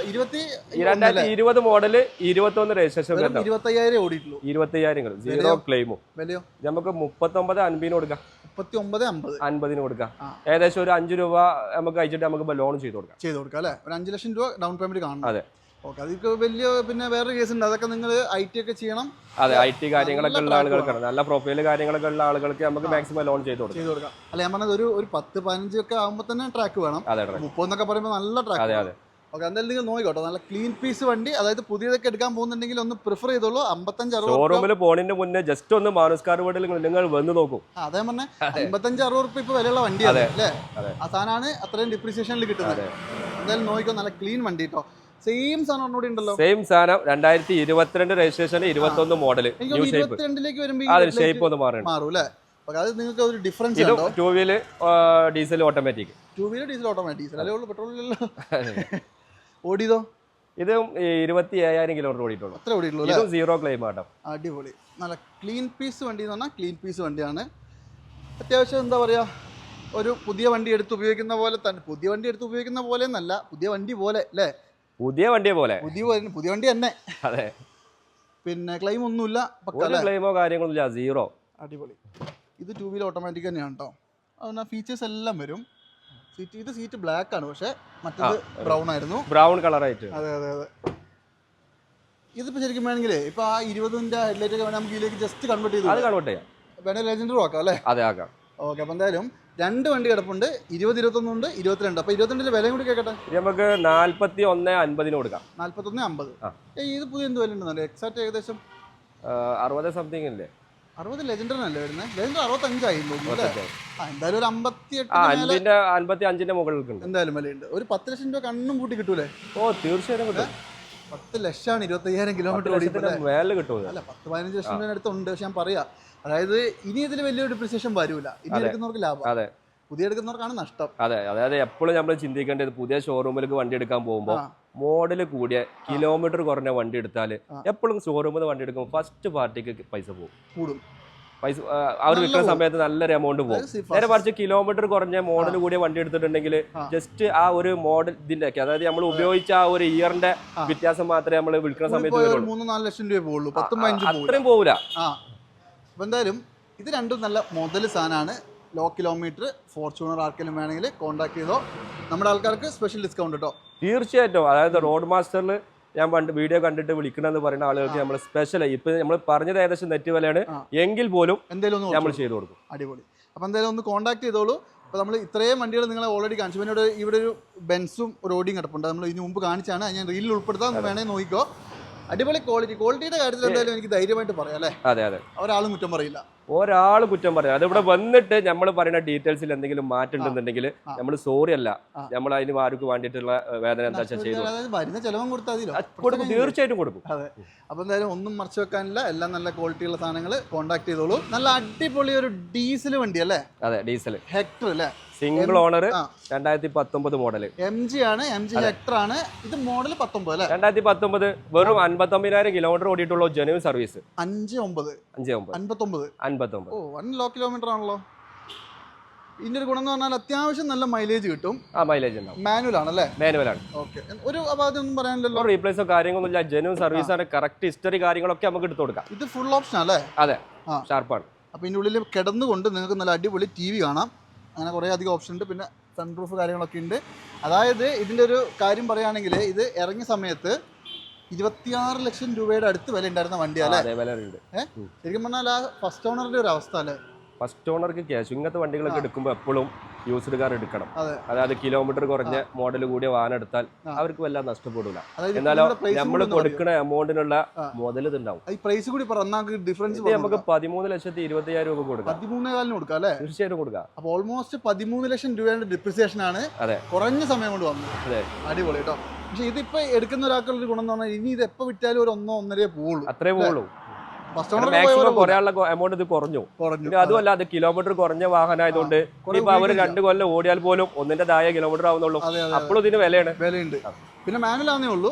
2020 മോഡല്, 21 രജിസ്ട്രേഷൻ, 25,000 ഓടിയിട്ടുള്ളൂ. 25,000 0 ക്ലെയിമോ. വിലയോ നമുക്ക് 39,50 കൊടുക്കാം. 39,50 കൊടുക്കാം. ഏകദേശം ഒരു 5 രൂപ നമുക്ക് അയച്ചിട്ട് നമുക്ക് ലോൺ ചെയ്ത് കൊടുക്കാം അല്ലേ? ഒരു 5 ലക്ഷം രൂപ ഡൗൺ പേയ്മെന്റ് കാണണം. അതെ, ഓക്കെ. അതൊക്കെ വലിയ പിന്നെ വേറെ കേസ് ഉണ്ട്, അതൊക്കെ നിങ്ങൾ IT ഒക്കെ ചെയ്യണം. അതെ, IT കാര്യങ്ങളൊക്കെ ഉള്ള ആളുകൾക്കാണ്, നല്ല പ്രൊഫൈല് കാര്യങ്ങളൊക്കെ ഉള്ള ആളുകൾക്ക് നമുക്ക് മാക്സിമം ലോൺ ചെയ്ത് കൊടുക്കാം. അല്ല, ഞാൻ പറഞ്ഞത് ഒരു 10-15 ഒക്കെ ആകുമ്പോൾ തന്നെ ട്രാക്ക് വേണം. 30 എന്നൊക്കെ പറയുമ്പോൾ നല്ല ട്രാക്ക്. അതെ അതെ. ഓക്കെ, എന്തായാലും നിങ്ങൾ നോക്കിക്കോട്ടോ, നല്ല ക്ലീൻ പീസ് വണ്ടി. അതായത് പുതിയതൊക്കെ എടുക്കാൻ പോകുന്നുണ്ടെങ്കിൽ ഒന്ന് പ്രിഫർ ചെയ്തോളൂ. 55-60 ഷോറൂമിൽ പോണിന്റെ മുന്നേ ജസ്റ്റ് ഒന്ന് മാനുസ്കാർ വീട്ടിൽ നിങ്ങൾ വന്ന് നോക്കും. അതേ പറഞ്ഞേ 55-60 റുപ്യ ഇപ്പൊ വിലയുള്ള വണ്ടിയാണ് അല്ലേ? ആ സാധനമാണ് അത്രയും ഡിപ്രീസിയേഷനിൽ കിട്ടുന്നത്. എന്തായാലും നോക്കിക്കോ, നല്ല ക്ലീൻ വണ്ടി കേട്ടോ. സെയിം സാധനം ഒന്നുകൂടി ഉണ്ടല്ലോ. സെയിം സാധനം 2022 രജിസ്ട്രേഷൻ 21 മോഡൽ ന്യൂ ഷേപ്പ്. 22ലേക്ക് വരുമ്പോൾ അതിന് ഷേപ്പ് ഒന്ന് മാറും. അല്ലേ? അത് നിങ്ങൾക്ക് ഒരു ഡിഫറൻസ് ഇതും ഉണ്ടോ? 2 wheel diesel automatic. 2 wheeler diesel automatic. ഡീസലല്ലേ ഉള്ളൂ, പെട്രോളിലല്ലോ. ഓടിയതോ? ഇതും 27,000 കിലോമീറ്റർ ഓടിയിട്ടുള്ളൂ. അത്ര ഓടിയിട്ടുള്ളൂ. ഇതും 0 ക്ലെയിം ആട്ടോ. അടിപൊളി. നല്ല ക്ലീൻ പീസ് വണ്ടി എന്ന് പറഞ്ഞാൽ ക്ലീൻ പീസ് വണ്ടിയാണ്. അത്യാവശ്യം എന്താ പറയുക, ഒരു പുതിയ വണ്ടി എടുത്ത് ഉപയോഗിക്കുന്ന പോലെ തന്നെ. പുതിയ വണ്ടി എടുത്ത് ഉപയോഗിക്കുന്ന പോലെ എന്നല്ല, പുതിയ വണ്ടി പോലെ അല്ലേ? പുതിയ വണ്ടിയെ പോലെ. പുതിയ വണ്ടി തന്നെ. അതെ. പിന്നെ ക്ലെയിം ഒന്നുമില്ല, ഒരു ക്ലെയിമോ കാര്യങ്ങളൊന്നുമില്ല, 0. അടിപൊളി. ഇത് 2 വീലർ ഓട്ടോമാറ്റിക് തന്നെയാണ് കേട്ടോ. അതുകൊണ്ട് ഫീച്ചേഴ്സ് എല്ലാം വരും. സീറ്റ് ബ്ലാക്ക് ആണ്, പക്ഷെ മറ്റേത് ബ്രൗൺ ആയിരുന്നു. ബ്രൗൺ കളറായിട്ട്. അതെ അതെ അതെ. ഇതിപ്പോൾ ശരിക്കും വേണമെങ്കിൽ ഇപ്പോൾ ആ 20ന്റെ ഹെഡ്ലൈറ്റ് ഒക്കെ വേണമെങ്കിൽ നമുക്ക് ഇതിലേക്ക് ജസ്റ്റ് കൺവേർട്ട് ചെയ്ത് അത് കൺവേർട്ട് ചെയ്യാം. വേണേൽ ലെജൻഡറും ആക്കാം അല്ലേ? അതെ, ആക്കാം. ഓക്കെ. അപ്പോൾ എന്തായാലും 2 വണ്ടി കിടപ്പുണ്ട്, 20, 21 ഉണ്ട്, 22. അപ്പോൾ 22ന്റെ വിലയും കൂടി കേൾക്കട്ടെ. നമുക്ക് 41,50 കൊടുക്കാം. 41,50. ഇത് പുതിയ എന്ത് വില ഉണ്ടെന്നല്ലേ? എക്സാക്ട് ഏകദേശം 60 സംതിങ് ഇല്ലേ? 60 ലെജൻഡറിനല്ലേ വരുന്നത്? ലെജൻഡർ 65 ആയി തോന്നുന്നു അല്ലേ? എന്തായാലും ഒരു 55ന്റെ മുകളിൽ എന്തായാലും വിലയുണ്ട്. ഒരു 10 ലക്ഷം രൂപ കണ്ണും കൂട്ടി കിട്ടൂലേ? ഓ, തീർച്ചയായിട്ടും കിട്ടും. 10 ലക്ഷമാണ് 25,000 കിലോമീറ്റർ ഓടിക്കുന്നത്. മേലെ കിട്ടും. അല്ല, 10-15 ലക്ഷം രൂപ അടുത്തുണ്ട്. പക്ഷെ ഞാൻ പറയാം, അതായത് ഇനി ഇതിൽ വലിയൊരു ഡിപ്രിസിയേഷൻ വരൂല. ഇനി എടുക്കുന്നവർക്ക് ലാഭം, അതെ. പുതിയ എടുക്കുന്നവർക്കാണ് നഷ്ടം. അതെ, അതായത് എപ്പോഴും നമ്മൾ ചിന്തിക്കേണ്ടത്, പുതിയ ഷോറൂമിലേക്ക് വണ്ടി എടുക്കാൻ പോകുമ്പോൾ മോഡൽ കൂടിയ കിലോമീറ്റർ കുറഞ്ഞ വണ്ടി എടുത്താൽ എപ്പോഴും ഷോറൂമിൽ വണ്ടി എടുക്കുമ്പോൾ ഫസ്റ്റ് പാർട്ടിക്ക് പൈസ കൂടും. പൈസ അവർ വിൽക്കുന്ന സമയത്ത് നല്ലൊരു എമൗണ്ട് പോകും. നേരെ മറിച്ച് കിലോമീറ്റർ കുറഞ്ഞ മോഡൽ കൂടിയ വണ്ടി എടുത്തിട്ടുണ്ടെങ്കിൽ ജസ്റ്റ് ആ ഒരു മോഡൽ ഇതിന്റെ ഒക്കെ, അതായത് നമ്മൾ ഉപയോഗിച്ച ആ ഒരു ഇയറിന്റെ വ്യത്യാസം മാത്രമേ നമ്മൾ വിൽക്കുന്ന സമയത്ത് 3-4 ലക്ഷം രൂപ പോകുള്ളൂ. 10-15 അത്രയും പോകില്ല. അപ്പൊ എന്തായാലും ഇത് രണ്ടും നല്ല മുതൽ സാധനമാണ്. ലോ കിലോമീറ്റർ ഫോർച്യൂണർ ആർക്കെങ്കിലും വേണമെങ്കിൽ കോൺടാക്ട് ചെയ്തോ. നമ്മുടെ ആൾക്കാർക്ക് സ്പെഷ്യൽ ഡിസ്കൗണ്ട് കേട്ടോ. തീർച്ചയായിട്ടും. അതായത് റോഡ് മാസ്റ്ററിൽ ഞാൻ പണ്ട് വീഡിയോ കണ്ടിട്ട് വിളിക്കണമെന്ന് പറയുന്ന ആളുകൾക്ക് നമ്മൾ സ്പെഷ്യൽ, ഇപ്പൊ നമ്മൾ പറഞ്ഞത് ഏകദേശം നെറ്റ് വിലയാണ് എങ്കിൽ പോലും എന്തെങ്കിലും നമ്മൾ ചെയ്തു കൊടുക്കും. അടിപൊളി. അപ്പൊ എന്തായാലും ഒന്ന് കോൺടാക്ട് ചെയ്തോളൂ. അപ്പോൾ നമ്മൾ ഇത്രയും വണ്ടികൾ നിങ്ങളെ ഓൾറെഡി കാണിച്ചു. പിന്നെ ഇവിടെ ഒരു ബെൻസും ഒരു ഓഡിയും കിടപ്പുണ്ട്, നമ്മൾ ഇതിന് മുമ്പ് കാണിച്ചാണ്. ഞാൻ റീലിൽ ഉൾപ്പെടുത്താൻ വേണമെങ്കിൽ നോക്കിക്കോ. അടിപൊളി ക്വാളിറ്റിയുടെ കാര്യത്തിൽ എന്തായാലും എനിക്ക് ധൈര്യമായിട്ട് പറയാം അല്ലേ? അതെ അതെ. ഒരാളും കുറ്റം പറയില്ല, ഒരാൾ കുറ്റം പറയാം. അതിവിടെ വന്നിട്ട് നമ്മൾ പറയുന്ന ഡീറ്റെയിൽസിൽ എന്തെങ്കിലും മാറ്റം ഉണ്ടെന്നുണ്ടെങ്കിൽ നമ്മൾ സോറി അല്ല, നമ്മൾ അതിന് ആർക്ക് വേണ്ടിയിട്ടുള്ള വേദന എന്താ വെച്ചാൽ ചെയ്തു വരുന്ന ചെലവും കൊടുത്താൽ കൊടുക്കും. തീർച്ചയായിട്ടും കൊടുക്കും. അതെ. അപ്പോൾ എന്തായാലും ഒന്നും മറച്ചു വെക്കാനില്ല, എല്ലാം നല്ല ക്വാളിറ്റിയുള്ള സാധനങ്ങൾ കോൺടാക്ട് ചെയ്തോളൂ. നല്ല അടിപൊളി ഒരു ഡീസൽ വണ്ടി അല്ലേ? അതെ, ഡീസൽ ഹെക്ടർ അല്ലേ? Single owner 2019 model. MG ആണ്, MG ഹെക്ടർ ആണ്. ഇത് മോഡൽ 19 അല്ലേ? 2019 വെറും 59,000 കിലോമീറ്റർ ഓടിയിട്ടുള്ള ജെനുവിൻ സർവീസ്. 59. ഓ, 1 ലോ കിലോമീറ്റർ ആണല്ലോ. ഇതിന്റെ ഒരു ഗുണം എന്ന് പറഞ്ഞാൽ അത്യാവശ്യം നല്ല മൈലേജ് കിട്ടും. മൈലേജ് ഉണ്ടാവും. മാനുവൽ ആണല്ലേ? മാനുവലാണ്. ഓക്കെ. ഒരു അപാധം ഒന്നും പറയാനില്ലല്ലോ. റീപ്ലേസോ കാര്യങ്ങളൊന്നുമില്ല, ജെനുവിൻ സർവീസ് ആണ്. കറക്റ്റ് ഹിസ്റ്ററി കാര്യങ്ങളൊക്കെ നമുക്ക് എടുത്തു കൊടുക്കാം. ഇത് ഫുൾ ഓപ്ഷൻ അല്ലേ? അതെ, ഷാർപ്പാണ്. അപ്പോൾ ഇതിൻ്റെ ഉള്ളിൽ കിടന്നുകൊണ്ട് നിങ്ങൾക്ക് നല്ല അടിപൊളി TV കാണാം. അങ്ങനെ കുറേ അധികം ഓപ്ഷൻ ഉണ്ട്. പിന്നെ സൺറൂഫ് കാര്യങ്ങളൊക്കെ ഉണ്ട്. അതായത് ഇതിൻ്റെ ഒരു കാര്യം പറയുകയാണെങ്കിൽ ഇത് ഇറങ്ങിയ സമയത്ത് 26 ലക്ഷം രൂപയുടെ അടുത്ത് വില ഉണ്ടായിരുന്ന വണ്ടിയല്ലേ? ശരിക്കും പറഞ്ഞാൽ ആ ഫസ്റ്റ് ഓണറിന്റെ ഒരു അവസ്ഥ അല്ലേ? ഫസ്റ്റ് ഓണർക്ക് ക്യാഷ് ഇങ്ങനത്തെ വണ്ടികളൊക്കെ എടുക്കുമ്പോൾ എപ്പോഴും യൂസ്ഡ് കാർ എടുക്കണം. അതായത് കിലോമീറ്റർ കുറഞ്ഞ മോഡൽ കൂടിയ വാഹനം എടുത്താൽ അവർക്ക് വല്ലാതെ നഷ്ടപ്പെടില്ല. എന്നാലും നമ്മൾ കൊടുക്കുന്ന എമൗണ്ടിനുള്ള മുതൽ ഇതുണ്ടാവും. ഡിഫറൻസ് നമുക്ക് 13,20,000 രൂപ കൊടുക്കാം. 13,400 കൊടുക്കാം അല്ലേ? തീർച്ചയായിട്ടും കൊടുക്കാം. അപ്പോൾ ഓൾമോസ്റ്റ് 13 ലക്ഷം രൂപയുടെ ഡിപ്രിസിയേഷൻ ആണ് കുറഞ്ഞ സമയം കൊണ്ട് വന്നത്. അടിപൊളി കേട്ടോ. പക്ഷെ ഇതിപ്പോ എടുക്കുന്ന ഒരാൾക്കുള്ള ഗുണം എന്ന് പറഞ്ഞാൽ ഇനി ഇത് എപ്പോൾ വിറ്റാലും ഒരു 1-1.5 പോവുള്ളൂ. അത്രേ പോവുള്ളൂ. മാക്സിമം കുറയാനുള്ള എമൗണ്ട് ഇത് കുറഞ്ഞു. അതുമല്ല, അത് കിലോമീറ്റർ കുറഞ്ഞ വാഹനമായതുകൊണ്ട് ഇപ്പൊ അവര് 2 കൊല്ലം ഓടിയാൽ പോലും ഒന്നിന്റേതായ കിലോമീറ്റർ ആവുന്നുള്ളൂ. അപ്പോഴും ഇതിന് വിലയുണ്ട്. പിന്നെ മാനുവലാന്നേ ഉള്ളൂ,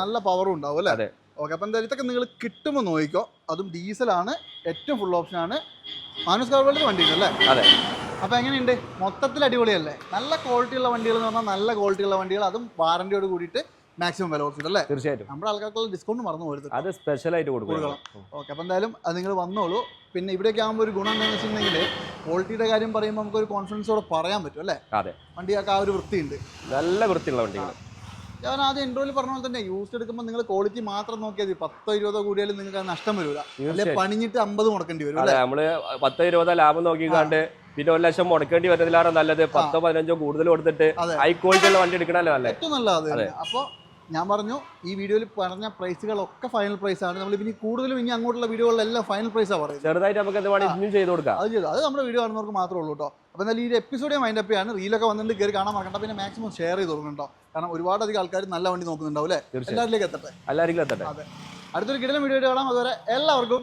നല്ല പവറും ഉണ്ടാവും അല്ലേ? അതെ. ഓക്കെ. അപ്പം എന്തായാലും ഇതൊക്കെ നിങ്ങൾ കിട്ടുമ്പോൾ നോക്കിക്കോ. അതും ഡീസലാണ്, ഏറ്റവും ഫുൾ ഓപ്ഷൻ ആണ്. മാനുസ് കാർബോളിന്റെ വണ്ടിയുണ്ട് അല്ലേ? അതെ. അപ്പോൾ എങ്ങനെയുണ്ട്? മൊത്തത്തിൽ അടിപൊളിയല്ലേ? നല്ല ക്വാളിറ്റിയുള്ള വണ്ടികൾ എന്ന് പറഞ്ഞാൽ നല്ല ക്വാളിറ്റിയുള്ള വണ്ടികൾ, അതും വാറന്റിയോട് കൂടിയിട്ട് മാക്സിമം വില കൊടുത്തിട്ട് അല്ലേ? തീർച്ചയായിട്ടും. നമ്മുടെ ആൾക്കാർക്കുള്ള ഡിസ്കൗണ്ട് മറന്നു പോരുത്, അത് സ്പെഷ്യലായിട്ട് കൊടുക്കണം. ഓക്കെ. അപ്പോൾ എന്തായാലും അത് നിങ്ങൾ വന്നോളൂ. പിന്നെ ഇവിടേക്ക് ആകുമ്പോൾ ഒരു ഗുണം എന്താണെന്ന് വെച്ചിട്ടുണ്ടെങ്കിൽ ക്വാളിറ്റിയുടെ കാര്യം പറയുമ്പോൾ നമുക്കൊരു കോൺഫിഡൻസോടെ പറയാൻ പറ്റും അല്ലേ? അതെ. വണ്ടിയൊക്കെ ആ ഒരു വൃത്തിയുണ്ട്, നല്ല വൃത്തിയുള്ള വണ്ടികൾ. ഞാൻ ആദ്യം ഇൻട്രോയിൽ പറഞ്ഞ പോലെ തന്നെ യൂസ്ഡ് എടുക്കുമ്പോൾ നിങ്ങൾ ക്വാളിറ്റി മാത്രം നോക്കിയാൽ 10-20 കൂടിയാലും നിങ്ങൾക്ക് നഷ്ടം വരില്ല. അല്ലെ പണിഞ്ഞിട്ട് 50 മുടക്കേണ്ടി വരും. അതെ, നമ്മള് 10-20 ലാഭം നോക്കിക്കാണ്ട് പിന്നെ 1 ലക്ഷം മുടക്കേണ്ടി വരുന്നതിലാണ് നല്ലത് 10-15 കൂടുതൽ കൊടുത്തിട്ട് ഹൈ ക്വാളിറ്റി ഉള്ള വണ്ടി എടുക്കണല്ലോ നല്ലത്, ഏറ്റവും നല്ലത്. അപ്പോൾ ഞാൻ പറഞ്ഞു, ഈ വീഡിയോയിൽ പറഞ്ഞ പ്രൈസുകളൊക്കെ ഫൈനൽ പ്രൈസ് ആണ്. നമ്മൾ ഇനി കൂടുതലും ഇനി അങ്ങോട്ടുള്ള വീഡിയോകളിലെല്ലാം ഫൈനൽ പ്രൈസാണ് പറയുന്നത്. ചെറുതായിട്ട് നമുക്ക് എന്ത് വേണമെങ്കിലും ചെയ്ത് കൊടുക്കാം. അത് നമ്മുടെ വീഡിയോ കാണുന്നവർക്ക് മാത്രമേ ഉള്ളൂ കേട്ടോ. അപ്പോൾ എന്തായാലും ഈ ഒരു എപ്പിസോഡ് മൈൻഡ് അപ്പ് ആണ്. റീലൊക്കെ വന്നിട്ട് കയറി കാണാൻ മറക്കണ്ട. പിന്നെ മാക്സിമം ഷെയർ ചെയ്ത് കൊടുക്കണ്ടോ, കാരണം ഒരുപാടധികം ആൾക്കാർ നല്ല വണ്ടി നോക്കുന്നുണ്ടാവും അല്ലേ. എല്ലാവരിലേക്ക് എത്തട്ടെ. എല്ലാവരിലും എത്തട്ടെ. അതെ, അടുത്തൊരു കിടിലൻ വീഡിയോ കാണാം. അതുവരെ എല്ലാവർക്കും